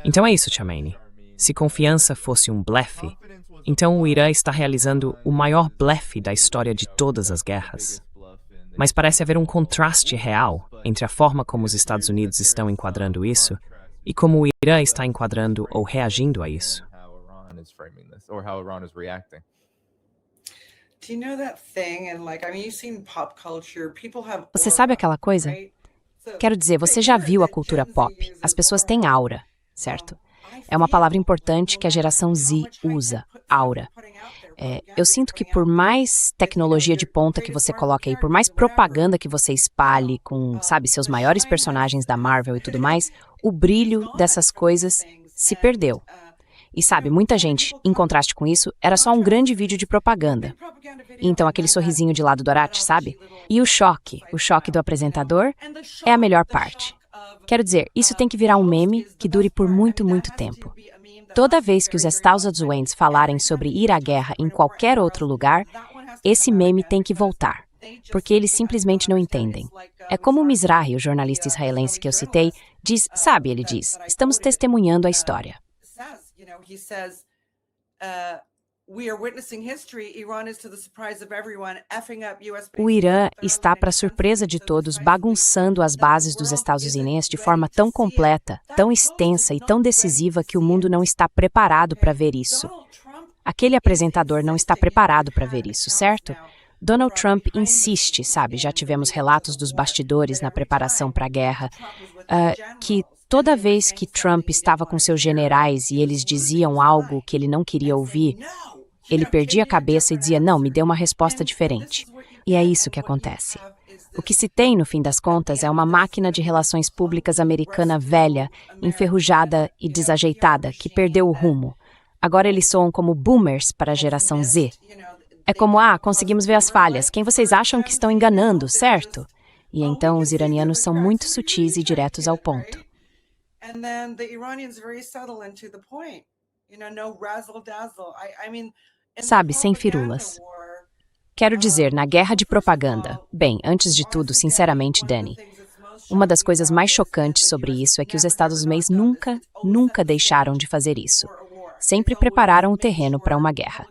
Então é isso, Charmaine. Se confiança fosse um blefe, então o Irã está realizando o maior blefe da história de todas as guerras. Mas parece haver um contraste real entre a forma como os Estados Unidos estão enquadrando isso e como o Irã está enquadrando ou reagindo a isso. Você sabe aquela coisa? Quero dizer, você já viu a cultura pop. As pessoas têm aura, certo? É uma palavra importante que a geração Z usa, aura. Eu sinto que por mais tecnologia de ponta que você coloque aí, por mais propaganda que você espalhe com, sabe, seus maiores personagens da Marvel e tudo mais, o brilho dessas coisas se perdeu. E sabe, muita gente, em contraste com isso, era só um grande vídeo de propaganda. E então aquele sorrisinho de lado do Arate, sabe? E o choque do apresentador é a melhor parte. Quero dizer, isso tem que virar um meme que dure por muito, muito tempo. Toda vez que os Estados falarem sobre ir à guerra em qualquer outro lugar, esse meme tem que voltar, porque eles simplesmente não entendem. É como o Mizrahi, o jornalista israelense que eu citei, diz, sabe, ele diz, estamos testemunhando a história. O Irã está, para surpresa de todos, bagunçando as bases dos Estados Unidos de forma tão completa, tão extensa e tão decisiva que o mundo não está preparado para ver isso. Aquele apresentador não está preparado para ver isso, certo? Donald Trump insiste, sabe? Já tivemos relatos dos bastidores na preparação para a guerra, que toda vez que Trump estava com seus generais e eles diziam algo que ele não queria ouvir, ele perdia a cabeça e dizia, não, me dê uma resposta diferente. E é isso que acontece. O que se tem, no fim das contas, é uma máquina de relações públicas americana velha, enferrujada e desajeitada, que perdeu o rumo. Agora eles soam como boomers para a geração Z. É como, conseguimos ver as falhas, quem vocês acham que estão enganando, certo? E então os iranianos são muito sutis e diretos ao ponto. Sabe, sem firulas. Quero dizer, na guerra de propaganda, bem, antes de tudo, sinceramente, Dani, uma das coisas mais chocantes sobre isso é que os Estados Unidos nunca deixaram de fazer isso. Sempre prepararam o terreno para uma guerra.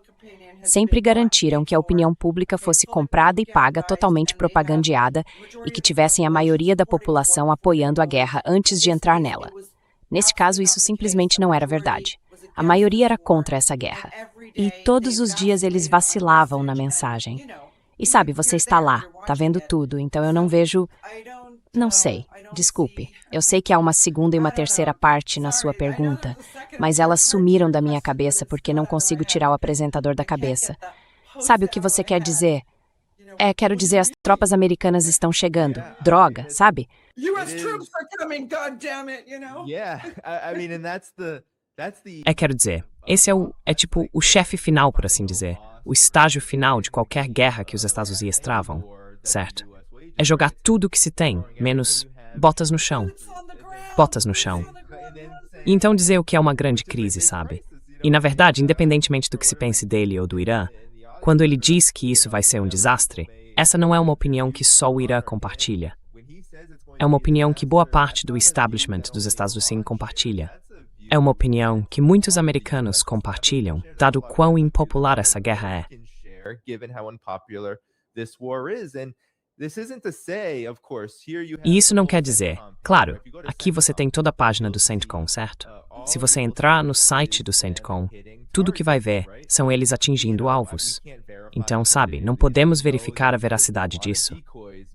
Sempre garantiram que a opinião pública fosse comprada e paga, totalmente propagandeada, e que tivessem a maioria da população apoiando a guerra antes de entrar nela. Neste caso, isso simplesmente não era verdade. A maioria era contra essa guerra. E todos os dias eles vacilavam na mensagem. E sabe, você está lá, está vendo tudo, então eu não vejo... Não sei, desculpe. Eu sei que há uma segunda e uma terceira parte na sua pergunta, mas elas sumiram da minha cabeça porque não consigo tirar o apresentador da cabeça. Sabe o que você quer dizer? Quero dizer, as tropas americanas estão chegando. Droga, sabe? Quero dizer, esse é tipo o chefe final, por assim dizer. O estágio final de qualquer guerra que os Estados Unidos travam, certo? É jogar tudo o que se tem, menos botas no chão. Botas no chão. E então dizer o que é uma grande crise, sabe? E na verdade, independentemente do que se pense dele ou do Irã, quando ele diz que isso vai ser um desastre, essa não é uma opinião que só o Irã compartilha. É uma opinião que boa parte do establishment dos Estados Unidos compartilha. É uma opinião que muitos americanos compartilham, dado quão impopular essa guerra é. E isso não quer dizer, claro, aqui você tem toda a página do CENTCOM, certo? Se você entrar no site do CENTCOM, tudo que vai ver são eles atingindo alvos. Então, sabe, não podemos verificar a veracidade disso.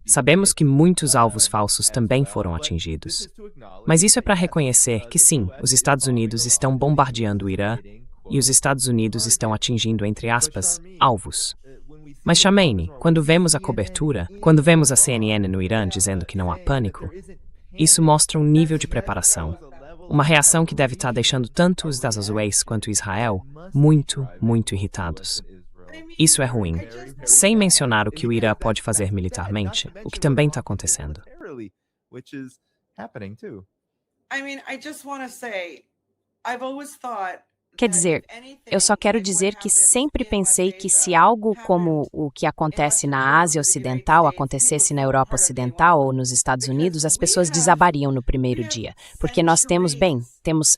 Sabemos que muitos alvos falsos também foram atingidos. Mas isso é para reconhecer que sim, os Estados Unidos estão bombardeando o Irã e os Estados Unidos estão atingindo, entre aspas, alvos. Mas, Chamaine, quando vemos a cobertura, quando vemos a CNN no Irã dizendo que não há pânico, isso mostra um nível de preparação. Uma reação que deve estar deixando tanto os Estados Unidos quanto Israel muito, muito irritados. Isso é ruim. Sem mencionar o que o Irã pode fazer militarmente, o que também está acontecendo. Quer dizer, eu só quero dizer que sempre pensei que se algo como o que acontece na Ásia Ocidental acontecesse na Europa Ocidental ou nos Estados Unidos, as pessoas desabariam no primeiro dia. Porque nós temos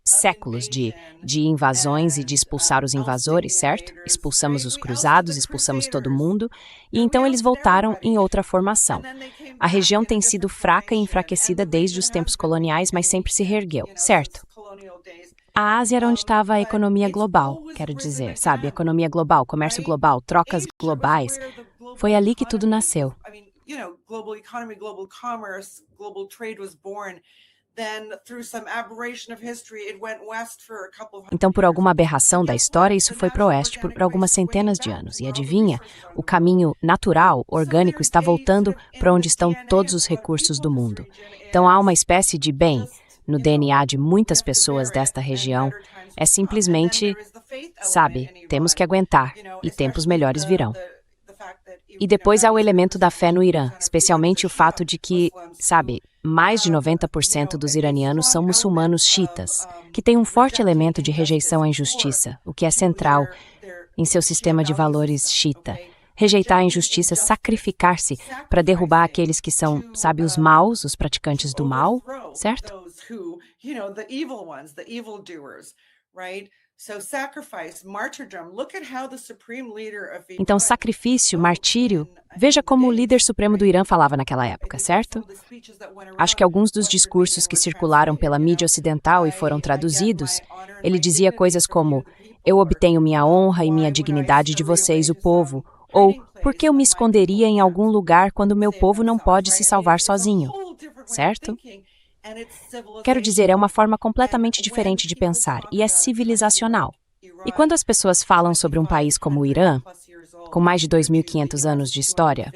séculos de invasões e de expulsar os invasores, certo? Expulsamos os cruzados, expulsamos todo mundo, e então eles voltaram em outra formação. A região tem sido fraca e enfraquecida desde os tempos coloniais, mas sempre se reergueu, certo? A Ásia era onde estava a economia global, quero dizer, sabe? Economia global, comércio global, trocas globais. Foi ali que tudo nasceu. Global economy, global commerce, global trade was born. Then, through some aberration of history, it went west for a couple of Então, por alguma aberração da história, isso foi para o oeste por algumas centenas de anos. E adivinha, o caminho natural, orgânico, está voltando para onde estão todos os recursos do mundo. Então, há uma espécie de bem no DNA de muitas pessoas desta região. É simplesmente, sabe, temos que aguentar e tempos melhores virão. E depois há o elemento da fé no Irã, especialmente o fato de que, sabe, mais de 90% dos iranianos são muçulmanos xiitas, que têm um forte elemento de rejeição à injustiça, o que é central em seu sistema de valores xiita. Rejeitar a injustiça, sacrificar-se para derrubar aqueles que são, sabe, os maus, os praticantes do mal, certo? Então, sacrifício, martírio, veja como o líder supremo do Irã falava naquela época, certo? Acho que alguns dos discursos que circularam pela mídia ocidental e foram traduzidos, ele dizia coisas como: eu obtenho minha honra e minha dignidade de vocês, o povo, ou por que eu me esconderia em algum lugar quando meu povo não pode se salvar sozinho, certo? Quero dizer, é uma forma completamente diferente de pensar e é civilizacional. E quando as pessoas falam sobre um país como o Irã, com mais de 2.500 anos de história,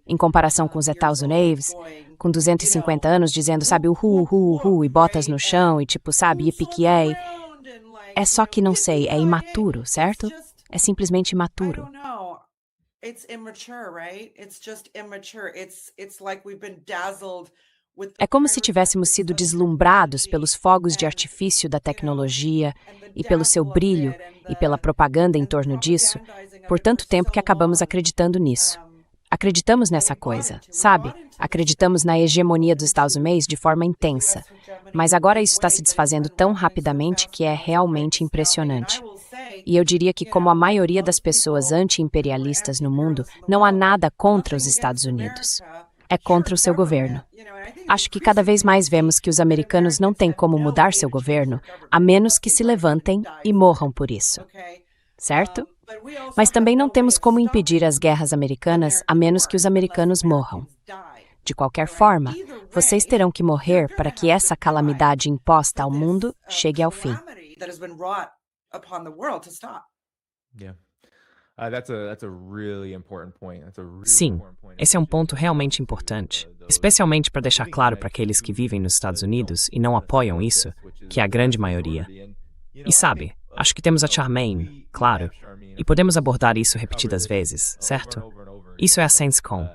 em comparação com os Estados Unidos, com 250 anos dizendo, sabe, uhu, e botas no chão e tipo, sabe, yippee-ki-yay, é só que não sei, é imaturo, certo? É simplesmente imaturo. É como se tivéssemos sido deslumbrados pelos fogos de artifício da tecnologia e pelo seu brilho e pela propaganda em torno disso, por tanto tempo que acabamos acreditando nisso. Acreditamos nessa coisa, sabe? Acreditamos na hegemonia dos Estados Unidos de forma intensa. Mas agora isso está se desfazendo tão rapidamente que é realmente impressionante. E eu diria que, como a maioria das pessoas anti-imperialistas no mundo, não há nada contra os Estados Unidos. É contra o seu governo. Acho que cada vez mais vemos que os americanos não têm como mudar seu governo, a menos que se levantem e morram por isso. Certo? Mas também não temos como impedir as guerras americanas, a menos que os americanos morram. De qualquer forma, vocês terão que morrer para que essa calamidade imposta ao mundo chegue ao fim. Sim, esse é um ponto realmente importante, especialmente para deixar claro para aqueles que vivem nos Estados Unidos e não apoiam isso, que é a grande maioria. E sabe, acho que temos a Charmaine, claro, e podemos abordar isso repetidas vezes, certo? Isso é a CENSCOM.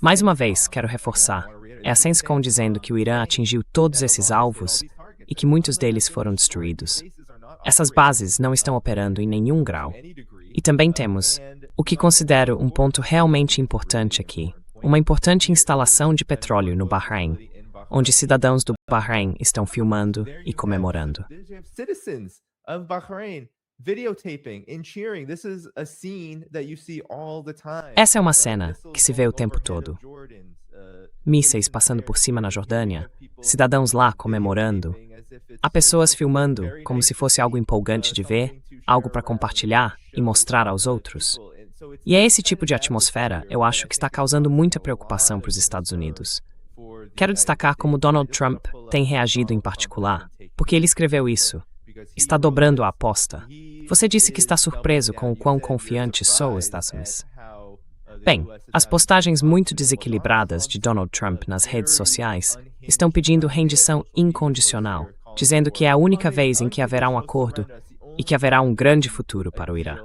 Mais uma vez, quero reforçar, é a CENSCOM dizendo que o Irã atingiu todos esses alvos e que muitos deles foram destruídos. Essas bases não estão operando em nenhum grau. E também temos o que considero um ponto realmente importante aqui, uma importante instalação de petróleo no Bahrein, onde cidadãos do Bahrein estão filmando e comemorando. Essa é uma cena que se vê o tempo todo. Mísseis passando por cima na Jordânia, cidadãos lá comemorando. Há pessoas filmando como se fosse algo empolgante de ver, algo para compartilhar e mostrar aos outros. E é esse tipo de atmosfera, eu acho, que está causando muita preocupação para os Estados Unidos. Quero destacar como Donald Trump tem reagido em particular, porque ele escreveu isso. Está dobrando a aposta. Você disse que está surpreso com o quão confiante sou, Estados Unidos. Bem, as postagens muito desequilibradas de Donald Trump nas redes sociais estão pedindo rendição incondicional, dizendo que é a única vez em que haverá um acordo e que haverá um grande futuro para o Irã.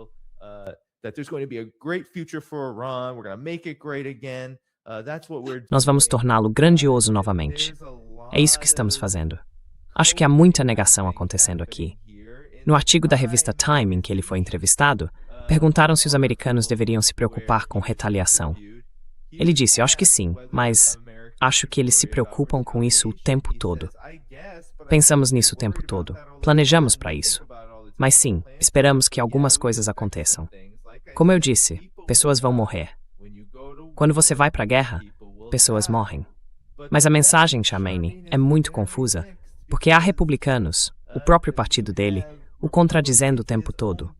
Nós vamos torná-lo grandioso novamente. É isso que estamos fazendo. Acho que há muita negação acontecendo aqui. No artigo da revista Time em que ele foi entrevistado, perguntaram se os americanos deveriam se preocupar com retaliação. Ele disse, acho que sim, mas acho que eles se preocupam com isso o tempo todo. Pensamos nisso o tempo todo. Planejamos para isso. Mas sim, esperamos que algumas coisas aconteçam. Como eu disse, pessoas vão morrer. Quando você vai para a guerra, pessoas morrem. Mas a mensagem, Charmaine, é muito confusa, porque há republicanos, o próprio partido dele, o contradizendo o tempo todo.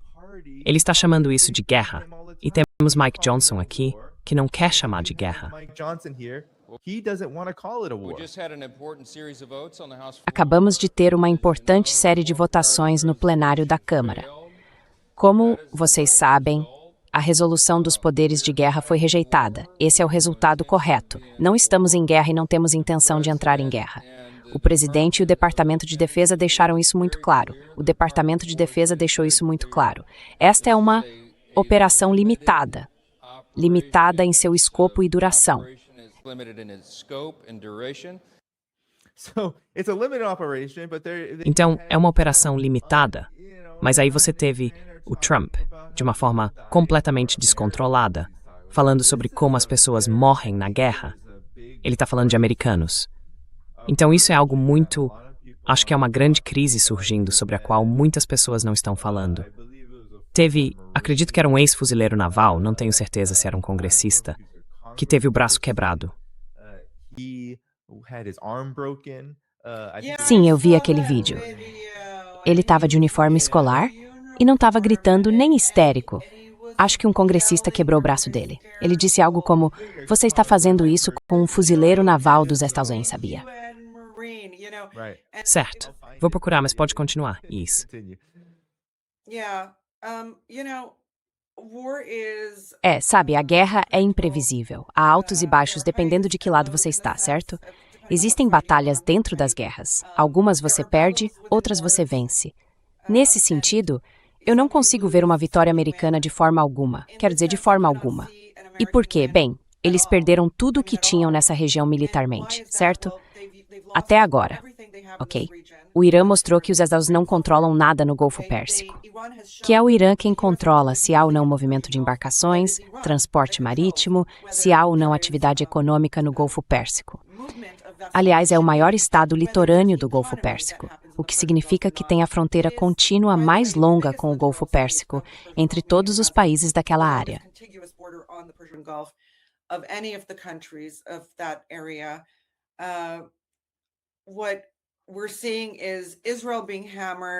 Ele está chamando isso de guerra, e temos Mike Johnson aqui, que não quer chamar de guerra. Acabamos de ter uma importante série de votações no plenário da Câmara. Como vocês sabem, a resolução dos poderes de guerra foi rejeitada. Esse é o resultado correto. Não estamos em guerra e não temos intenção de entrar em guerra. O presidente e o Departamento de Defesa deixaram isso muito claro. O Departamento de Defesa deixou isso muito claro. Esta é uma operação limitada em seu escopo e duração. Então, é uma operação limitada, mas aí você teve o Trump, de uma forma completamente descontrolada, falando sobre como as pessoas morrem na guerra. Ele está falando de americanos. Então isso é algo muito... Acho que é uma grande crise surgindo sobre a qual muitas pessoas não estão falando. Teve, acredito que era um ex-fuzileiro naval, não tenho certeza se era um congressista, que teve o braço quebrado. Sim, eu vi aquele vídeo. Ele estava de uniforme escolar e não estava gritando nem histérico. Acho que um congressista quebrou o braço dele. Ele disse algo como, você está fazendo isso com um fuzileiro naval dos Estados Unidos, sabia? Certo. Vou procurar, mas pode continuar. Isso. Sabe, a guerra é imprevisível. Há altos e baixos dependendo de que lado você está, certo? Existem batalhas dentro das guerras. Algumas você perde, outras você vence. Nesse sentido, eu não consigo ver uma vitória americana de forma alguma. Quero dizer, de forma alguma. E por quê? Bem, eles perderam tudo o que tinham nessa região militarmente, certo? Até agora, ok? O Irã mostrou que os Estados não controlam nada no Golfo Pérsico. Que é o Irã quem controla se há ou não movimento de embarcações, transporte marítimo, se há ou não atividade econômica no Golfo Pérsico. Aliás, é o maior estado litorâneo do Golfo Pérsico, o que significa que tem a fronteira contínua mais longa com o Golfo Pérsico entre todos os países daquela área.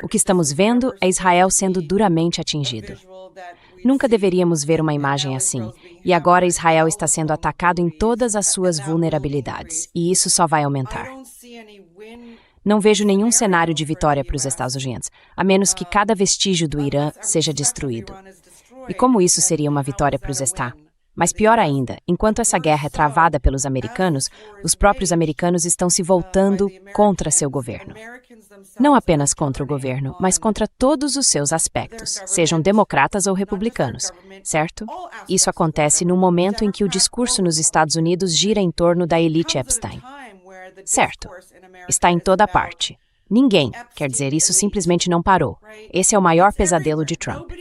O que estamos vendo é Israel sendo duramente atingido. Nunca deveríamos ver uma imagem assim, e agora Israel está sendo atacado em todas as suas vulnerabilidades, e isso só vai aumentar. Não vejo nenhum cenário de vitória para os Estados Unidos, a menos que cada vestígio do Irã seja destruído. E como isso seria uma vitória para os Estados? Mas pior ainda, enquanto essa guerra é travada pelos americanos, os próprios americanos estão se voltando contra seu governo. Não apenas contra o governo, mas contra todos os seus aspectos, sejam democratas ou republicanos, certo? Isso acontece no momento em que o discurso nos Estados Unidos gira em torno da elite Epstein. Certo. Está em toda parte. Ninguém, quer dizer, isso simplesmente não parou. Esse é o maior pesadelo de Trump.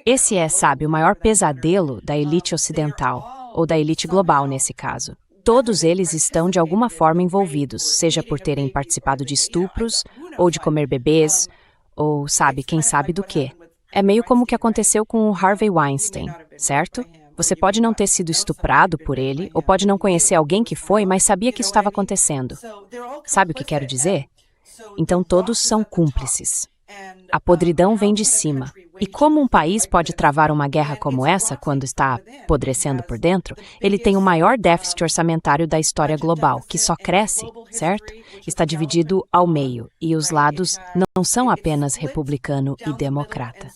Esse é, sabe, o maior pesadelo da elite ocidental, ou da elite global nesse caso. Todos eles estão de alguma forma envolvidos, seja por terem participado de estupros, ou de comer bebês, ou sabe, quem sabe do quê. É meio como o que aconteceu com o Harvey Weinstein, certo? Você pode não ter sido estuprado por ele, ou pode não conhecer alguém que foi, mas sabia que isso estava acontecendo. Sabe o que quero dizer? Então todos são cúmplices. A podridão vem de cima. E como um país pode travar uma guerra como essa quando está apodrecendo por dentro, ele tem o maior déficit orçamentário da história global, que só cresce, certo? Está dividido ao meio, e os lados não são apenas republicano e democrata.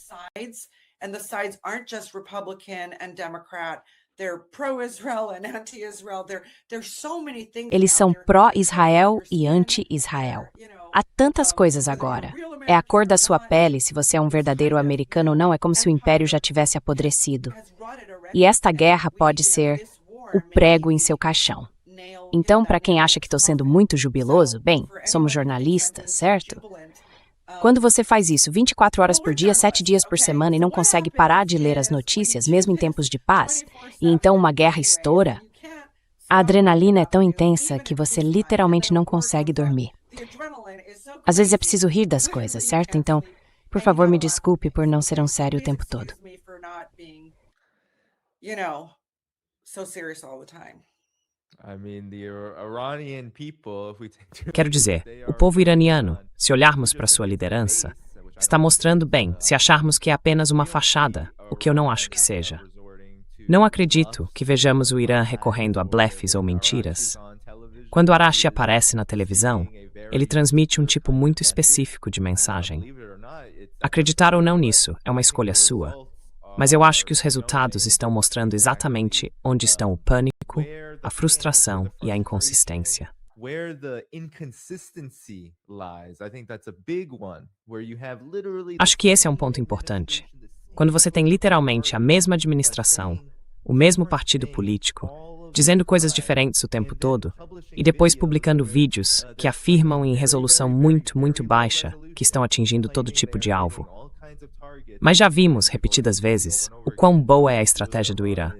Eles são pró-Israel e anti-Israel. Há tantas coisas agora. É a cor da sua pele, se você é um verdadeiro americano ou não, é como se o império já tivesse apodrecido. E esta guerra pode ser o prego em seu caixão. Então, para quem acha que estou sendo muito jubiloso, bem, somos jornalistas, certo? Quando você faz isso 24 horas por dia, 7 dias por semana e não consegue parar de ler as notícias, mesmo em tempos de paz, e então uma guerra estoura, a adrenalina é tão intensa que você literalmente não consegue dormir. Às vezes é preciso rir das coisas, certo? Então, por favor, me desculpe por não ser um sério o tempo todo. Quero dizer, o povo iraniano, se olharmos para sua liderança, está mostrando bem se acharmos que é apenas uma fachada, o que eu não acho que seja. Não acredito que vejamos o Irã recorrendo a blefes ou mentiras. Quando Arashi aparece na televisão, ele transmite um tipo muito específico de mensagem. Acreditar ou não nisso é uma escolha sua, mas eu acho que os resultados estão mostrando exatamente onde estão o pânico, a frustração e a inconsistência. Acho que esse é um ponto importante. Quando você tem literalmente a mesma administração, o mesmo partido político, dizendo coisas diferentes o tempo todo, e depois publicando vídeos que afirmam em resolução muito, muito baixa que estão atingindo todo tipo de alvo. Mas já vimos, repetidas vezes, o quão boa é a estratégia do Irã.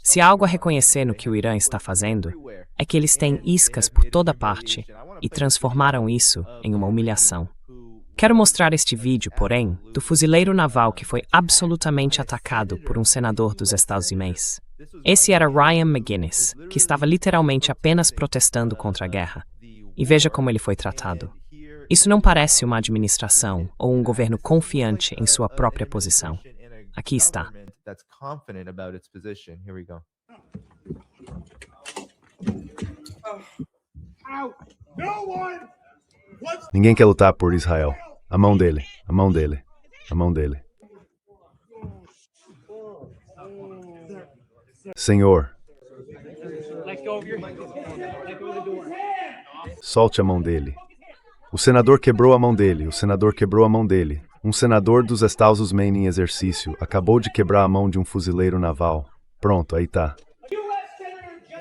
Se há algo a reconhecer no que o Irã está fazendo, é que eles têm iscas por toda parte e transformaram isso em uma humilhação. Quero mostrar este vídeo, porém, do fuzileiro naval que foi absolutamente atacado por um senador dos Estados Unidos. Esse era Ryan McGuinness, que estava literalmente apenas protestando contra a guerra. E veja como ele foi tratado. Isso não parece uma administração ou um governo confiante em sua própria posição. Aqui está. Ninguém quer lutar por Israel. A mão dele, a mão dele, a mão dele. Senhor, solte a mão dele. O senador quebrou a mão dele, o senador quebrou a mão dele. Um senador dos Estados Unidos em exercício acabou de quebrar a mão de um fuzileiro naval. Pronto, aí tá.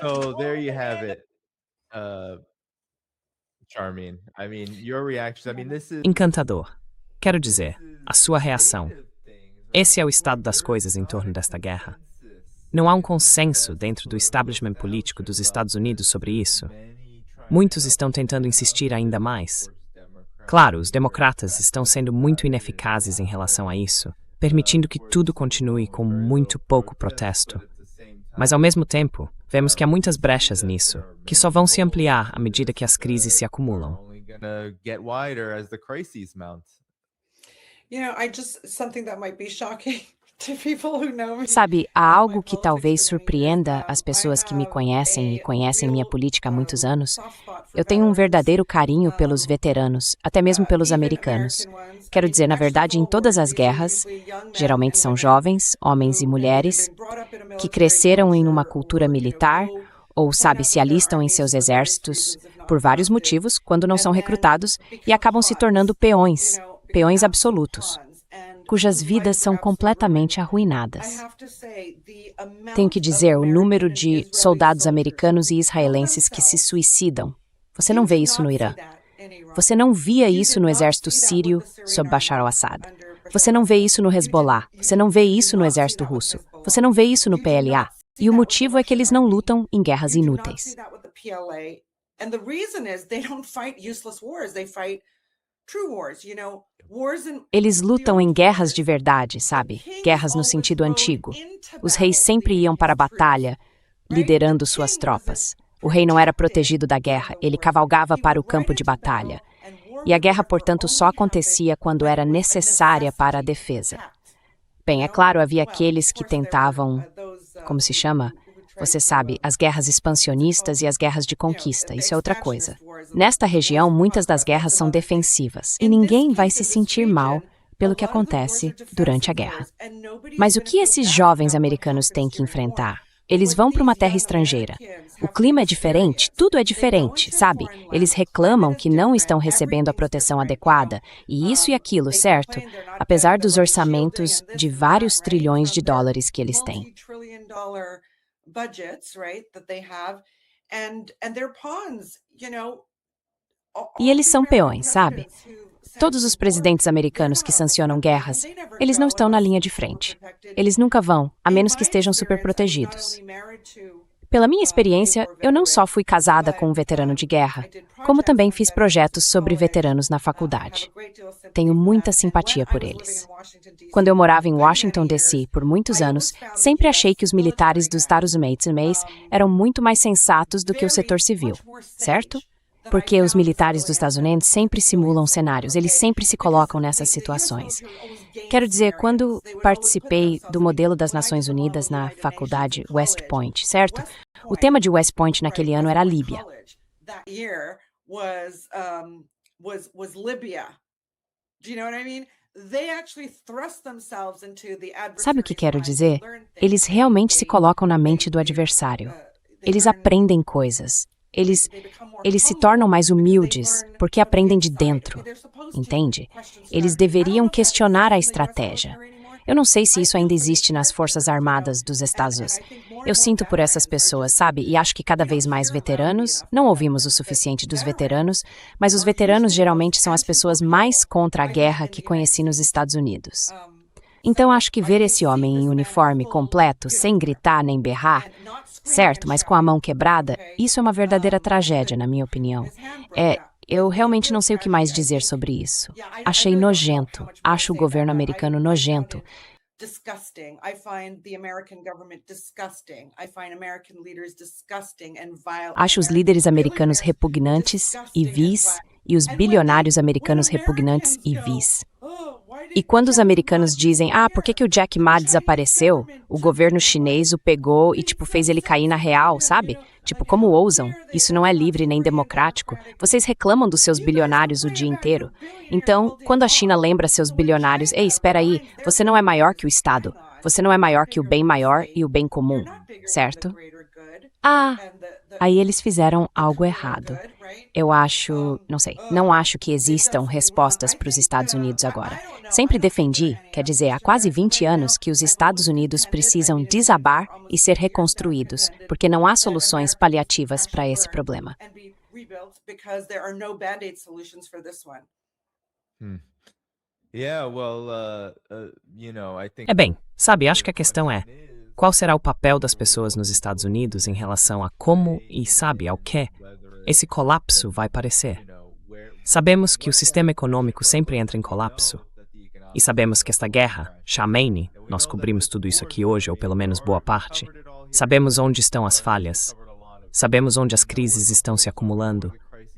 Oh, there you have it. Charming. Your reaction. This is Encantador. Quero dizer, a sua reação. Esse é o estado das coisas em torno desta guerra. Não há um consenso dentro do establishment político dos Estados Unidos sobre isso. Muitos estão tentando insistir ainda mais. Claro, os democratas estão sendo muito ineficazes em relação a isso, permitindo que tudo continue com muito pouco protesto. Mas, ao mesmo tempo, vemos que há muitas brechas nisso, que só vão se ampliar à medida que as crises se acumulam. Something that might be shocking to people who know me. Sabe, há algo que talvez surpreenda as pessoas que me conhecem e conhecem minha política há muitos anos. Eu tenho um verdadeiro carinho pelos veteranos, até mesmo pelos americanos. Quero dizer, na verdade, em todas as guerras, geralmente são jovens, homens e mulheres, que cresceram em uma cultura militar, ou, sabe, se alistam em seus exércitos, por vários motivos, quando não são recrutados, e acabam se tornando peões absolutos, cujas vidas são completamente arruinadas. Tenho que dizer, o número de soldados americanos e israelenses que se suicidam. Você não vê isso no Irã. Você não via isso no exército sírio sob Bashar al-Assad. Você não vê isso no Hezbollah. Você não vê isso no exército russo. Você não vê isso no PLA. E o motivo é que eles não lutam em guerras inúteis. Eles lutam em guerras de verdade, sabe? Guerras no sentido antigo. Os reis sempre iam para a batalha, liderando suas tropas. O rei não era protegido da guerra, ele cavalgava para o campo de batalha. E a guerra, portanto, só acontecia quando era necessária para a defesa. Bem, é claro, havia aqueles que tentavam, como se chama? Você sabe, as guerras expansionistas e as guerras de conquista, isso é outra coisa. Nesta região, muitas das guerras são defensivas, e ninguém vai se sentir mal pelo que acontece durante a guerra. Mas o que esses jovens americanos têm que enfrentar? Eles vão para uma terra estrangeira. O clima é diferente, tudo é diferente, sabe? Eles reclamam que não estão recebendo a proteção adequada, e isso e aquilo, certo? Apesar dos orçamentos de vários trilhões de dólares que eles têm. E eles são peões, sabe? Todos os presidentes americanos que sancionam guerras, eles não estão na linha de frente. Eles nunca vão, a menos que estejam super protegidos. Pela minha experiência, eu não só fui casada com um veterano de guerra, como também fiz projetos sobre veteranos na faculdade. Tenho muita simpatia por eles. Quando eu morava em Washington, D.C. por muitos anos, sempre achei que os militares dos Estados Unidos eram muito mais sensatos do que o setor civil, certo? Porque os militares dos Estados Unidos sempre simulam cenários, eles sempre se colocam nessas situações. Quero dizer, quando participei do modelo das Nações Unidas na faculdade West Point, certo? O tema de West Point naquele ano era a Líbia. Sabe o que quero dizer? Eles realmente se colocam na mente do adversário. Eles aprendem coisas. Eles se tornam mais humildes porque aprendem de dentro, entende? Eles deveriam questionar a estratégia. Eu não sei se isso ainda existe nas Forças Armadas dos Estados Unidos. Eu sinto por essas pessoas, sabe? E acho que cada vez mais veteranos, não ouvimos o suficiente dos veteranos, mas os veteranos geralmente são as pessoas mais contra a guerra que conheci nos Estados Unidos. Então acho que ver esse homem em uniforme completo, sem gritar nem berrar, certo, mas com a mão quebrada, isso é uma verdadeira tragédia, na minha opinião. Eu realmente não sei o que mais dizer sobre isso. Achei nojento. Acho o governo americano nojento. Acho os líderes americanos repugnantes e vis, e os bilionários americanos repugnantes e vis. E quando os americanos dizem, por que o Jack Ma desapareceu? O governo chinês o pegou e, fez ele cair na real, sabe? Como ousam? Isso não é livre nem democrático. Vocês reclamam dos seus bilionários o dia inteiro. Então, quando a China lembra seus bilionários, ei, espera aí, você não é maior que o Estado. Você não é maior que o bem maior e o bem comum, certo? Aí eles fizeram algo errado. Eu acho, não acho que existam respostas para os Estados Unidos agora. Sempre defendi, quer dizer, há quase 20 anos, que os Estados Unidos precisam desabar e ser reconstruídos, porque não há soluções paliativas para esse problema. Bem, sabe, acho que a questão é, qual será o papel das pessoas nos Estados Unidos em relação a como e, sabe, ao que esse colapso vai parecer? Sabemos que o sistema econômico sempre entra em colapso. E sabemos que esta guerra, Chamene, nós cobrimos tudo isso aqui hoje, ou pelo menos boa parte. Sabemos onde estão as falhas. Sabemos onde as crises estão se acumulando.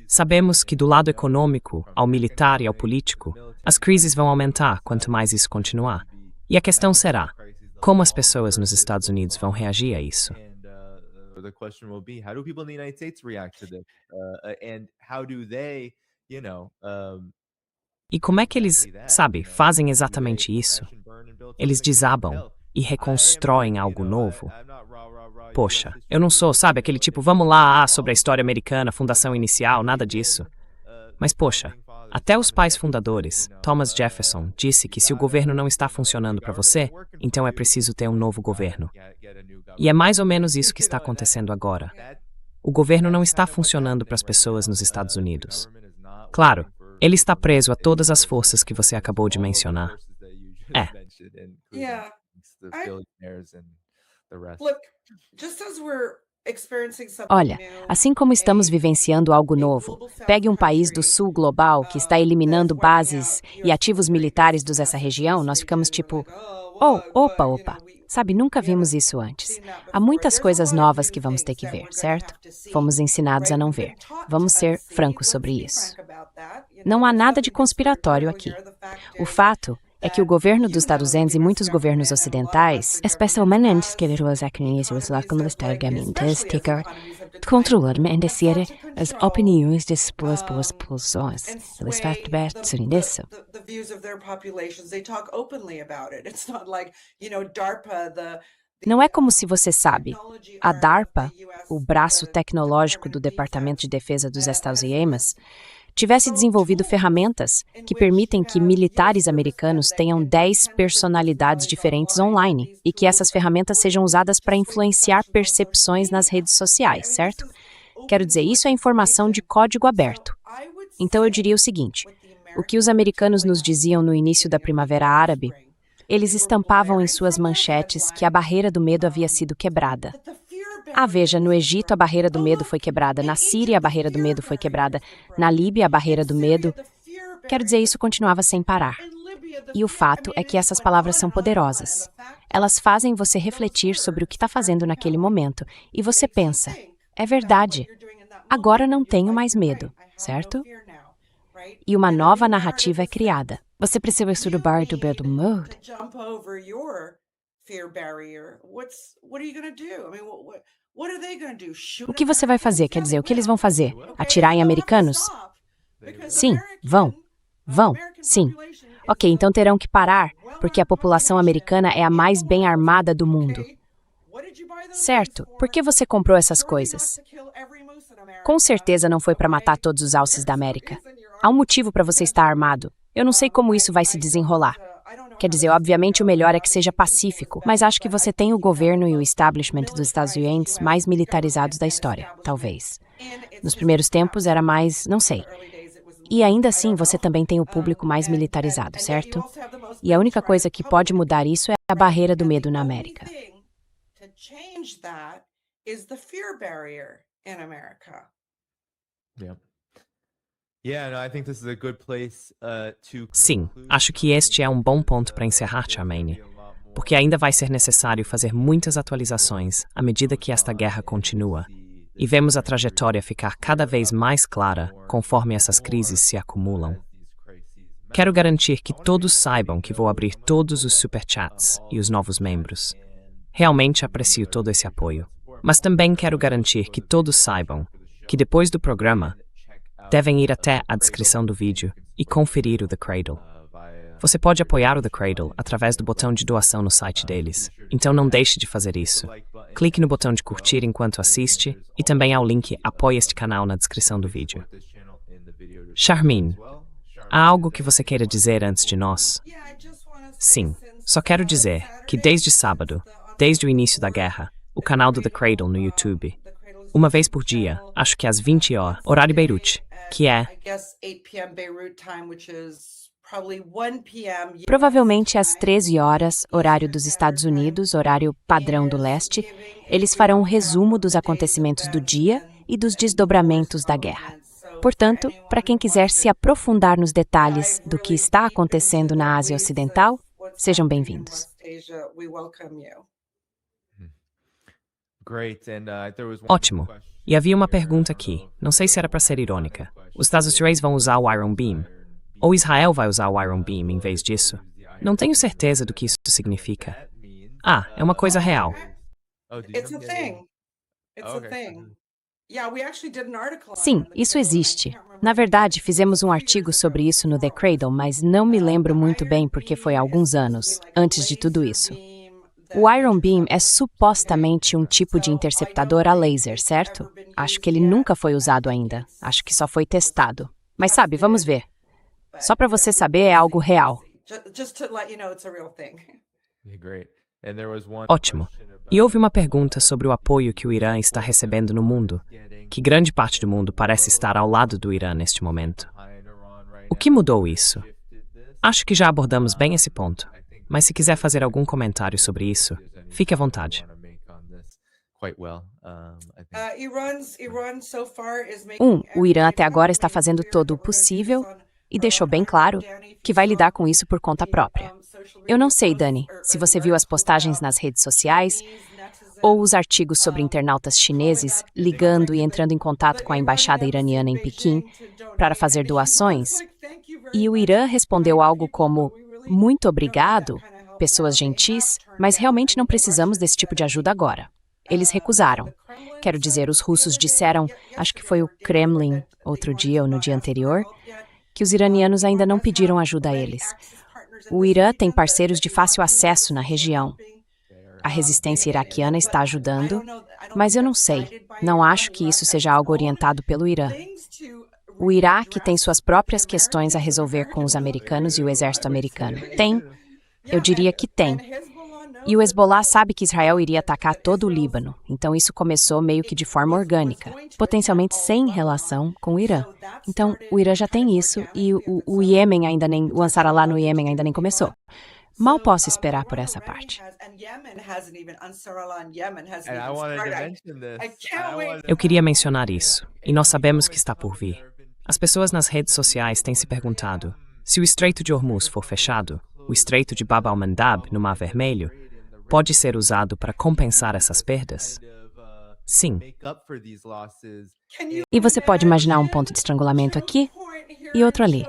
Sabemos que do lado econômico, ao militar e ao político, as crises vão aumentar quanto mais isso continuar. E a questão será, como as pessoas nos Estados Unidos vão reagir a isso? The question will be, how do people in the United States react to this? And how do they, E como é que eles, sabe, fazem exatamente isso? Eles desabam e reconstroem algo novo. Poxa, eu não sou, sabe, aquele tipo, vamos lá, sobre a história americana, fundação inicial, nada disso. Mas, poxa, até os pais fundadores, Thomas Jefferson, disse que se o governo não está funcionando para você, então é preciso ter um novo governo. E é mais ou menos isso que está acontecendo agora. O governo não está funcionando para as pessoas nos Estados Unidos. Claro, ele está preso a todas as forças que você acabou de mencionar. Olha, assim como estamos vivenciando algo novo, pegue um país do sul global que está eliminando bases e ativos militares dessa região, nós ficamos tipo, opa. Sabe, nunca vimos isso antes. Há muitas coisas novas que vamos ter que ver, certo? Fomos ensinados a não ver. Vamos ser francos sobre isso. Não há nada de conspiratório aqui. O fato é que o governo dos Estados Unidos e muitos governos ocidentais, especialmente os controlam as opiniões das populações. Eles fazem nisso. Não é como se você sabe, a DARPA, o braço tecnológico do Departamento de Defesa dos Estados Unidos, tivesse desenvolvido ferramentas que permitem que militares americanos tenham 10 personalidades diferentes online e que essas ferramentas sejam usadas para influenciar percepções nas redes sociais, certo? Quero dizer, isso é informação de código aberto. Então eu diria o seguinte, o que os americanos nos diziam no início da Primavera Árabe, eles estampavam em suas manchetes que a barreira do medo havia sido quebrada. Ah, veja, no Egito a barreira do medo foi quebrada, na Síria a barreira do medo foi quebrada, na Líbia a barreira do medo. Quero dizer, isso continuava sem parar. E o fato é que essas palavras são poderosas. Elas fazem você refletir sobre o que está fazendo naquele momento. E você pensa, é verdade, agora não tenho mais medo, certo? E uma nova narrativa é criada. Você precisa surbar do medo. O que você vai fazer? Quer dizer, o que eles vão fazer? Atirar em americanos? Sim, vão. Vão, sim. Ok, então terão que parar, porque a população americana é a mais bem armada do mundo. Certo, por que você comprou essas coisas? Com certeza não foi para matar todos os alces da América. Há um motivo para você estar armado. Eu não sei como isso vai se desenrolar. Quer dizer, obviamente o melhor é que seja pacífico, mas acho que você tem o governo e o establishment dos Estados Unidos mais militarizados da história, talvez. Nos primeiros tempos era mais, não sei. E ainda assim você também tem o público mais militarizado, certo? E a única coisa que pode mudar isso é a barreira do medo na América. Sim, acho que este é um bom ponto para encerrar, Charmaine, porque ainda vai ser necessário fazer muitas atualizações à medida que esta guerra continua, e vemos a trajetória ficar cada vez mais clara conforme essas crises se acumulam. Quero garantir que todos saibam que vou abrir todos os superchats e os novos membros. Realmente aprecio todo esse apoio, mas também quero garantir que todos saibam que depois do programa, devem ir até a descrição do vídeo e conferir o The Cradle. Você pode apoiar o The Cradle através do botão de doação no site deles, então não deixe de fazer isso. Clique no botão de curtir enquanto assiste e também há o link Apoie este canal na descrição do vídeo. Charmaine, há algo que você queira dizer antes de nós? Sim, só quero dizer que desde sábado, desde o início da guerra, o canal do The Cradle no YouTube, uma vez por dia, acho que às 20 horas, horário Beirute, que é provavelmente às 13 horas, horário dos Estados Unidos, horário padrão do leste, eles farão um resumo dos acontecimentos do dia e dos desdobramentos da guerra. Portanto, para quem quiser se aprofundar nos detalhes do que está acontecendo na Ásia Ocidental, sejam bem-vindos. Ótimo. E havia uma pergunta aqui, não sei se era para ser irônica. Os Estados Unidos vão usar o Iron Beam? Ou Israel vai usar o Iron Beam em vez disso? Não tenho certeza do que isso significa. Ah, é uma coisa real. Sim, isso existe. Na verdade, fizemos um artigo sobre isso no The Cradle, mas não me lembro muito bem porque foi há alguns anos, antes de tudo isso. O Iron Beam é supostamente um tipo de interceptador a laser, certo? Acho que ele nunca foi usado ainda. Acho que só foi testado. Mas sabe, vamos ver. Só para você saber, é algo real. Ótimo. E houve uma pergunta sobre o apoio que o Irã está recebendo no mundo, que grande parte do mundo parece estar ao lado do Irã neste momento. O que mudou isso? Acho que já abordamos bem esse ponto, mas se quiser fazer algum comentário sobre isso, fique à vontade. O Irã até agora está fazendo todo o possível e deixou bem claro que vai lidar com isso por conta própria. Eu não sei, Dani, se você viu as postagens nas redes sociais ou os artigos sobre internautas chineses ligando e entrando em contato com a embaixada iraniana em Pequim para fazer doações, e o Irã respondeu algo como: muito obrigado, pessoas gentis, mas realmente não precisamos desse tipo de ajuda agora. Eles recusaram. Quero dizer, os russos disseram, acho que foi o Kremlin, outro dia ou no dia anterior, que os iranianos ainda não pediram ajuda a eles. O Irã tem parceiros de fácil acesso na região. A resistência iraquiana está ajudando, mas eu não sei, não acho que isso seja algo orientado pelo Irã. O Iraque tem suas próprias questões a resolver com os americanos e o exército americano. Tem, eu diria que tem. E o Hezbollah sabe que Israel iria atacar todo o Líbano, então isso começou meio que de forma orgânica, potencialmente sem relação com o Irã. Então, o Irã já tem isso e o Iêmen ainda nem, o Ansarallah no Iêmen ainda nem começou. Mal posso esperar por essa parte. Eu queria mencionar isso, e nós sabemos que está por vir. As pessoas nas redes sociais têm se perguntado: se o Estreito de Hormuz for fechado, o Estreito de Bab al-Mandab, no Mar Vermelho, pode ser usado para compensar essas perdas? Sim. E você pode imaginar um ponto de estrangulamento aqui e outro ali.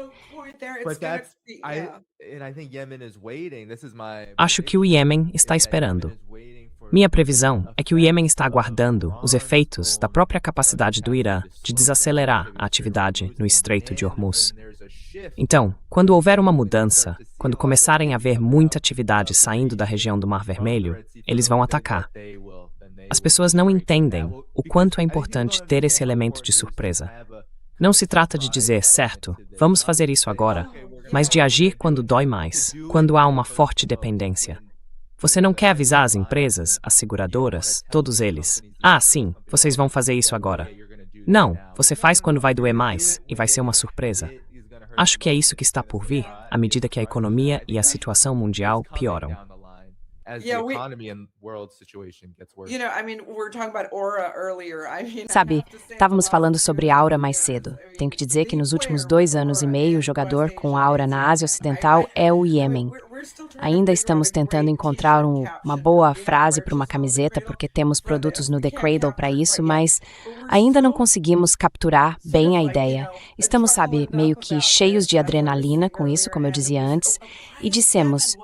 Acho que o Iêmen está esperando. Minha previsão é que o Iêmen está aguardando os efeitos da própria capacidade do Irã de desacelerar a atividade no Estreito de Hormuz. Então, quando houver uma mudança, quando começarem a haver muita atividade saindo da região do Mar Vermelho, eles vão atacar. As pessoas não entendem o quanto é importante ter esse elemento de surpresa. Não se trata de dizer, certo, vamos fazer isso agora, mas de agir quando dói mais, quando há uma forte dependência. Você não quer avisar as empresas, as seguradoras, todos eles. Ah, sim, vocês vão fazer isso agora. Não, você faz quando vai doer mais e vai ser uma surpresa. Acho que é isso que está por vir, à medida que a economia e a situação mundial pioram. Sabe, estávamos falando sobre aura mais cedo. Tenho que dizer que nos últimos 2 anos e meio, o jogador com aura na Ásia Ocidental é o Iêmen. Ainda estamos tentando encontrar uma boa frase para uma camiseta, porque temos produtos no The Cradle para isso, mas ainda não conseguimos capturar bem a ideia. Estamos, sabe, meio que cheios de adrenalina com isso, como eu dizia antes, e dissemos: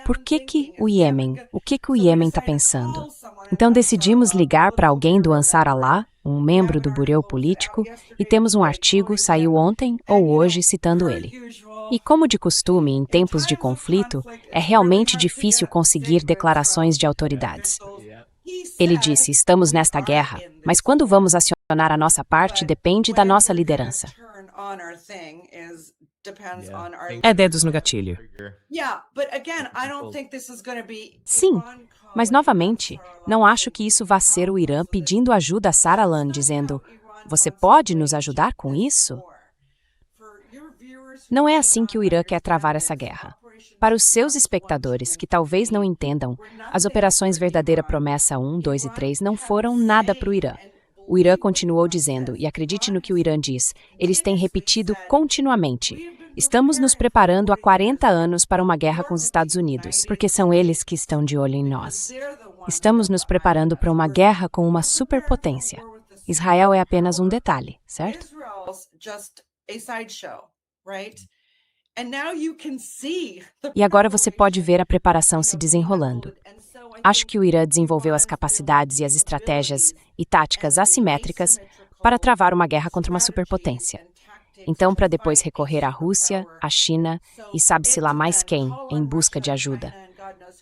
por que o Iêmen? O que o Iêmen está pensando? Então decidimos ligar para alguém do Ansar Allah, um membro do Bureau Político, e temos um artigo, saiu ontem ou hoje, citando ele. E como de costume, em tempos de conflito, é realmente difícil conseguir declarações de autoridades. Ele disse: estamos nesta guerra, mas quando vamos acionar a nossa parte depende da nossa liderança. É dedos no gatilho. Sim, mas novamente, não acho que isso vá ser o Irã pedindo ajuda a Saralan, dizendo: você pode nos ajudar com isso? Não é assim que o Irã quer travar essa guerra. Para os seus espectadores, que talvez não entendam, as operações Verdadeira Promessa 1, 2 e 3 não foram nada para o Irã. O Irã continuou dizendo, e acredite no que o Irã diz, eles têm repetido continuamente: estamos nos preparando há 40 anos para uma guerra com os Estados Unidos, porque são eles que estão de olho em nós. Estamos nos preparando para uma guerra com uma superpotência. Israel é apenas um detalhe, certo? E agora você pode ver a preparação se desenrolando. Acho que o Irã desenvolveu as capacidades e as estratégias e táticas assimétricas para travar uma guerra contra uma superpotência. Então, para depois recorrer à Rússia, à China e sabe-se lá mais quem, em busca de ajuda.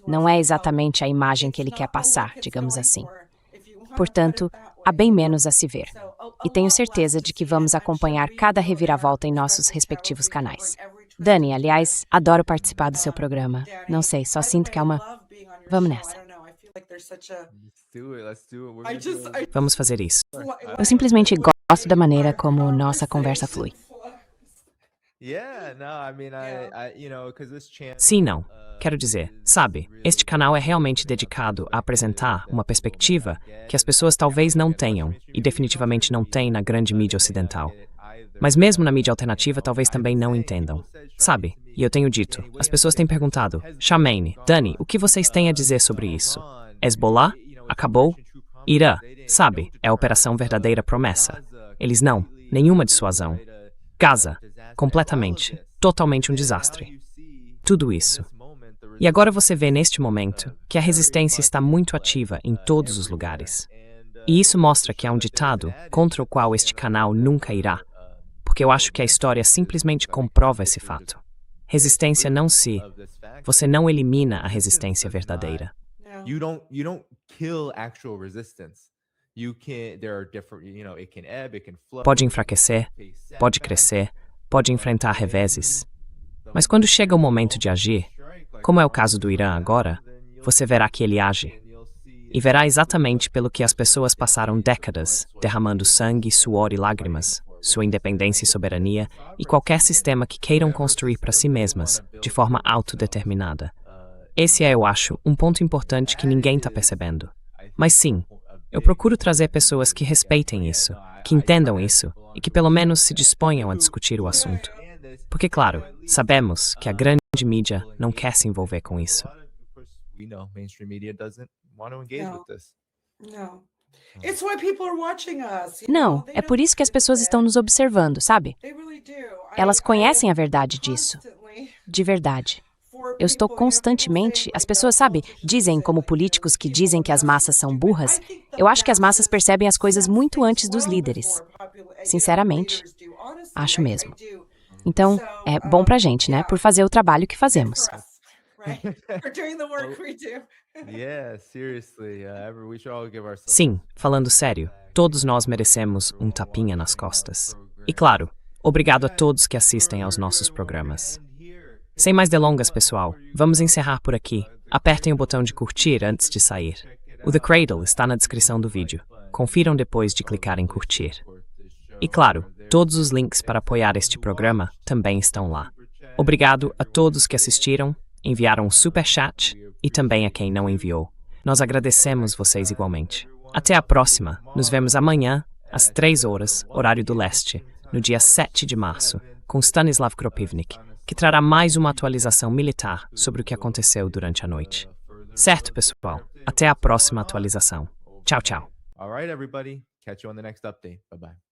Não é exatamente a imagem que ele quer passar, digamos assim. Portanto, há bem menos a se ver. E tenho certeza de que vamos acompanhar cada reviravolta em nossos respectivos canais. Dani, aliás, adoro participar do seu programa. Não sei, só sinto que é uma... Vamos nessa. Vamos fazer isso. Eu simplesmente gosto da maneira como nossa conversa flui. Sim, não. Quero dizer, sabe, este canal é realmente dedicado a apresentar uma perspectiva que as pessoas talvez não tenham, e definitivamente não têm na grande mídia ocidental. Mas mesmo na mídia alternativa talvez também não entendam. Sabe, e eu tenho dito, as pessoas têm perguntado: Charmaine, Dani, o que vocês têm a dizer sobre isso? Hezbollah? Acabou? Irã? Sabe, é a Operação Verdadeira Promessa. Eles não, nenhuma dissuasão. Gaza, completamente, totalmente um desastre. Tudo isso. E agora você vê neste momento que a resistência está muito ativa em todos os lugares. E isso mostra que há um ditado contra o qual este canal nunca irá, porque eu acho que a história simplesmente comprova esse fato. Resistência não se... Você não elimina a resistência verdadeira. You don't kill actual resistance. You can, there are different, it can ebb, it can flow. Pode enfraquecer, pode crescer, pode enfrentar reveses. Mas quando chega o momento de agir, como é o caso do Irã agora, você verá que ele age. E verá exatamente pelo que as pessoas passaram décadas, derramando sangue, suor e lágrimas, sua independência e soberania, e qualquer sistema que queiram construir para si mesmas, de forma autodeterminada. Esse é, eu acho, um ponto importante que ninguém está percebendo. Mas sim, eu procuro trazer pessoas que respeitem isso, que entendam isso e que pelo menos se disponham a discutir o assunto. Porque, claro, sabemos que a grande mídia não quer se envolver com isso. We know mainstream media doesn't want to engage with this. No. It's why people are watching us. Não, é por isso que as pessoas estão nos observando, sabe? They really do. Elas conhecem a verdade disso. De verdade. Eu estou constantemente. As pessoas, sabe, dizem como políticos que dizem que as massas são burras. Eu acho que as massas percebem as coisas muito antes dos líderes. Sinceramente, acho mesmo. Então, é bom pra gente, né? Por fazer o trabalho que fazemos. Right? We're doing the work we do. Yeah, seriously. We should all give ourselves. Sim, falando sério, todos nós merecemos um tapinha nas costas. E claro, obrigado a todos que assistem aos nossos programas. Sem mais delongas, pessoal, vamos encerrar por aqui. Apertem o botão de curtir antes de sair. O The Cradle está na descrição do vídeo. Confiram depois de clicar em curtir. E claro, todos os links para apoiar este programa também estão lá. Obrigado a todos que assistiram, enviaram um super chat e também a quem não enviou. Nós agradecemos vocês igualmente. Até a próxima. Nos vemos amanhã, às 3 horas, horário do leste, no dia 7 de março, com Stanislav Kropivnik, que trará mais uma atualização militar sobre o que aconteceu durante a noite. Certo, pessoal? Até a próxima atualização. Tchau, tchau. All right, everybody. Catch you on the next update. Bye-bye.